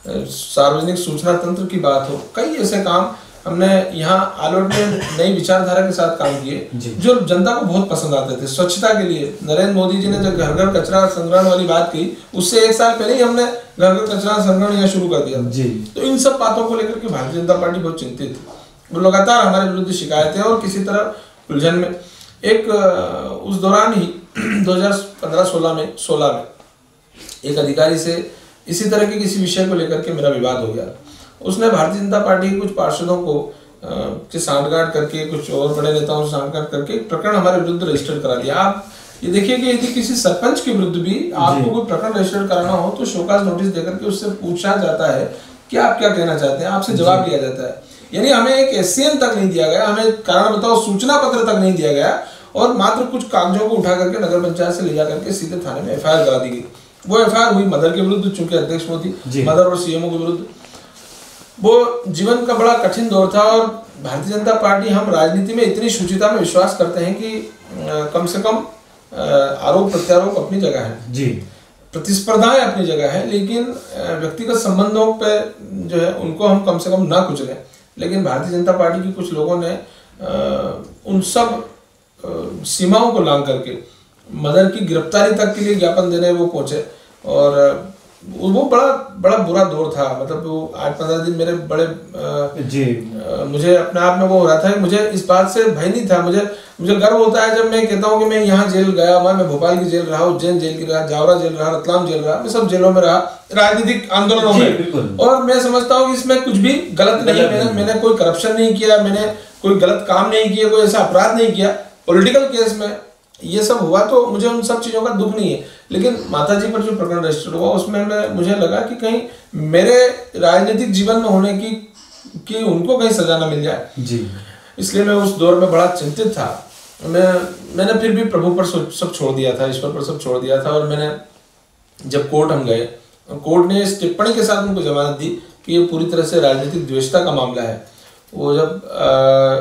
सार्वजनिक सूचना तंत्र की बात हो, कई ऐसे काम हमने यहाँ आलोट में नई विचारधारा के साथ काम किए जो जनता को बहुत पसंद आते थे। स्वच्छता के लिए नरेंद्र मोदी जी ने जब घर घर कचरा संग्रहण वाली बात की, उससे 1 साल पहले ही हमने घर घर कचरा संग्रहण यहाँ शुरू कर दिया जी। तो इन सब बातों को लेकर के भारतीय जनता पार्टी बहुत चिंतित है। वो लगातार हमारे विरुद्ध शिकायतें और किसी तरह उलझन में एक उस दौरान ही 2015-16 में एक अधिकारी से इसी तरह के किसी विषय को लेकर के मेरा विवाद हो गया। उसने भारतीय जनता पार्टी के कुछ पार्षदों को के सांठगांठ करके, कुछ और बड़े नेताओं से सांठगांठ करके एक प्रकरण हमारे विरुद्ध रजिस्टर करा दिया। आप ये देखिए कि यदि किसी सरपंच के विरुद्ध भी आपको कोई प्रकरण रजिस्टर कराना हो तो शोकाज नोटिस देकर के उससे पूछा जाता है कि आप क्या कहना चाहते हैं, आपसे जवाब लिया जाता है। यानी हमें एक एससीएन तक नहीं दिया गया, हमें कारण बताओ सूचना पत्र तक नहीं दिया गया और मात्र कुछ कागजों को उठा करके नगर पंचायत से ले जा करके सीधे थाने में एफआईआर करा दी गई। वो एफआईआर हुई मदर के विरुद्ध, चूंकि अध्यक्ष वो थी, मदर और सीएमओ के विरुद्ध। वो जीवन का बड़ा कठिन दौर था और भारतीय जनता पार्टी, हम राजनीति में इतनी शुचिता में विश्वास करते हैं कि कम से कम आरोप प्रत्यारोप अपनी जगह है जी, प्रतिस्पर्धाएं अपनी जगह है, लेकिन व्यक्तिगत संबंधों पे जो है उनको हम कम से कम ना कुचलें। लेकिन भारतीय जनता पार्टी की कुछ लोगों ने उन सब सीमाओं को लांघ करके मदर की गिरफ्तारी तक के लिए ज्ञापन देने वो पहुंचे और वो बड़ा बुरा दौर था। मतलब वो 8-15 दिन मेरे बड़े मुझे अपने आप में वो हो रहा था। मुझे इस बात से भय नहीं था, मुझे गर्व होता है जब मैं कहता हूँ कि मैं यहाँ जेल गया, मैं भोपाल की जेल रहा, उज्जैन जेल की रहा, जावरा जेल रहा, रतलाम जेल रहा, मैं सब जेलों में रहा राजनीतिक आंदोलनों में। और मैं समझता हूँ कि इसमें कुछ भी गलत नहीं, मैंने कोई करप्शन नहीं किया, मैंने कोई गलत काम नहीं किया, कोई ऐसा अपराध नहीं किया। पॉलिटिकल केस में ये सब हुआ तो मुझे उन सब चीजों का दुख नहीं है, लेकिन माताजी पर जो प्रकरण रजिस्टर हुआ उसमें मुझे लगा कि कहीं मेरे राजनीतिक जीवन में होने की उनको कहीं सजा ना मिल जाए जी। इसलिए मैं उस दौर में बड़ा चिंतित था। मैंने फिर भी प्रभु पर सब छोड़ दिया था, ईश्वर पर सब छोड़ दिया था। और मैंने जब कोर्ट हम गए, कोर्ट ने इस टिप्पणी के साथ उनको जमानत दी कि ये पूरी तरह से राजनीतिक द्वेषता का मामला है। वो जब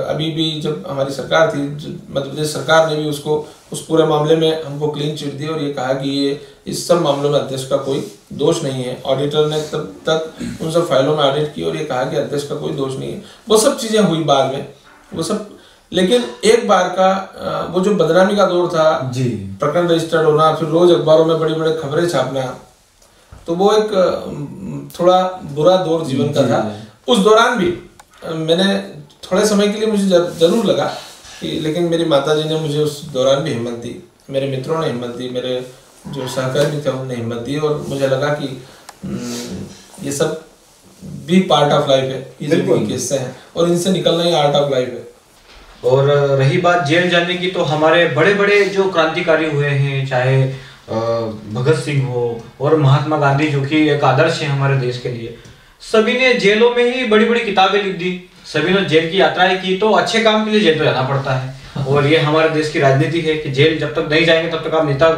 अभी भी जब हमारी सरकार थी, मध्य प्रदेश सरकार ने भी उसको उस पूरे मामले में हमको क्लीन चिट दी और ये कहा कि ये इस सब मामलों में अध्यक्ष का कोई दोष नहीं है। ऑडिटर ने तब तक उन सब फाइलों में ऑडिट की और ये कहा कि अध्यक्ष का कोई दोष नहीं है। वो सब चीजें हुई बाद में, वो सब। लेकिन एक बार का वो जो बदनामी का दौर था जी, प्रकरण रजिस्टर्ड होना, फिर रोज अखबारों में बड़ी बड़ी खबरें छापना, तो वो एक थोड़ा बुरा दौर जीवन का था। उस दौरान भी मैंने थोड़े समय के लिए मुझे जरूर लगा कि, लेकिन मेरी माताजी ने मुझे उस दौरान भी हिम्मत दी, मेरे मित्रों ने हिम्मत दी, मेरे जो सहकर्मी थे उन्होंने हिम्मत दी और मुझे लगा कि ये सब भी पार्ट ऑफ लाइफ है, ये जिंदगी के हिस्से हैं और इनसे निकलना ही आर्ट ऑफ लाइफ है। और रही बात जेल जाने की, तो हमारे बड़े बड़े जो क्रांतिकारी हुए हैं, चाहे भगत सिंह हो और महात्मा गांधी जो कि एक आदर्श है हमारे देश के लिए, सभी ने जेलों में ही बड़ी बड़ी किताबें लिख दी, सभी ने जेल की यात्राएं की। तो अच्छे काम के लिए जेल तो जाना पड़ता है और ये हमारे देश की राजनीति है कि जेल जब तक नहीं जाएंगे तब तक आप नेता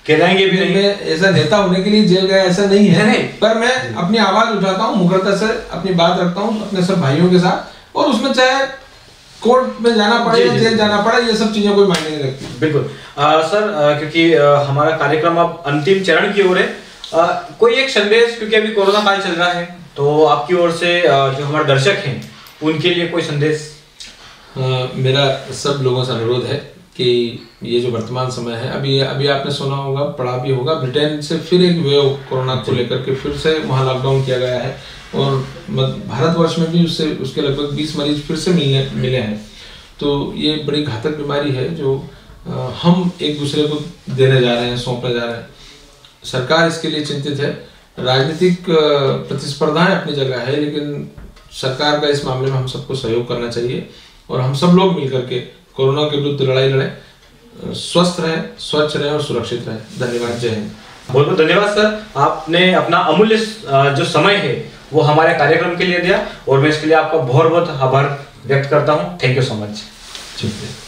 कहलाएंगे भी नहीं। ऐसा नेता होने के लिए जेल गया ऐसा नहीं है, नहीं। पर मैं अपनी आवाज उठाता हूँ, मुखरता से अपनी बात रखता हूँ अपने सब भाइयों के साथ, और उसमें चाहे कोर्ट में जाना पड़े या जेल जाना पड़े, ये सब चीजें कोई मायने नहीं रखती। बिल्कुल सर, क्योंकि हमारा कार्यक्रम अब अंतिम चरण की ओर है, कोई एक संदेश, क्योंकि अभी कोरोना काल चल रहा है, तो आपकी ओर से जो हमारे दर्शक हैं उनके लिए कोई संदेश? मेरा सब लोगों से अनुरोध है कि ये जो वर्तमान समय है, अभी आपने सुना होगा, पढ़ा भी होगा, ब्रिटेन से फिर एक वेव कोरोना को लेकर के फिर से वहाँ लॉकडाउन किया गया है और भारतवर्ष में भी उसके लगभग 20 मरीज फिर से मिले हैं। तो ये बड़ी घातक बीमारी है जो हम एक दूसरे को देने जा रहे हैं, सौंपने जा रहे हैं। सरकार इसके लिए चिंतित है, राजनीतिक प्रतिस्पर्धाएं अपनी जगह है, लेकिन सरकार का इस मामले में हम सबको सहयोग करना चाहिए और हम सब लोग मिलकर के कोरोना के विरुद्ध लड़ाई लड़ें, स्वस्थ रहें, स्वच्छ रहें और सुरक्षित रहें। धन्यवाद, जय हिंद। बहुत बहुत धन्यवाद सर, आपने अपना अमूल्य जो समय है वो हमारे कार्यक्रम के लिए दिया और मैं इसके लिए आपका बहुत बहुत आभार व्यक्त करता हूँ। Thank you so much. शुक्रिया।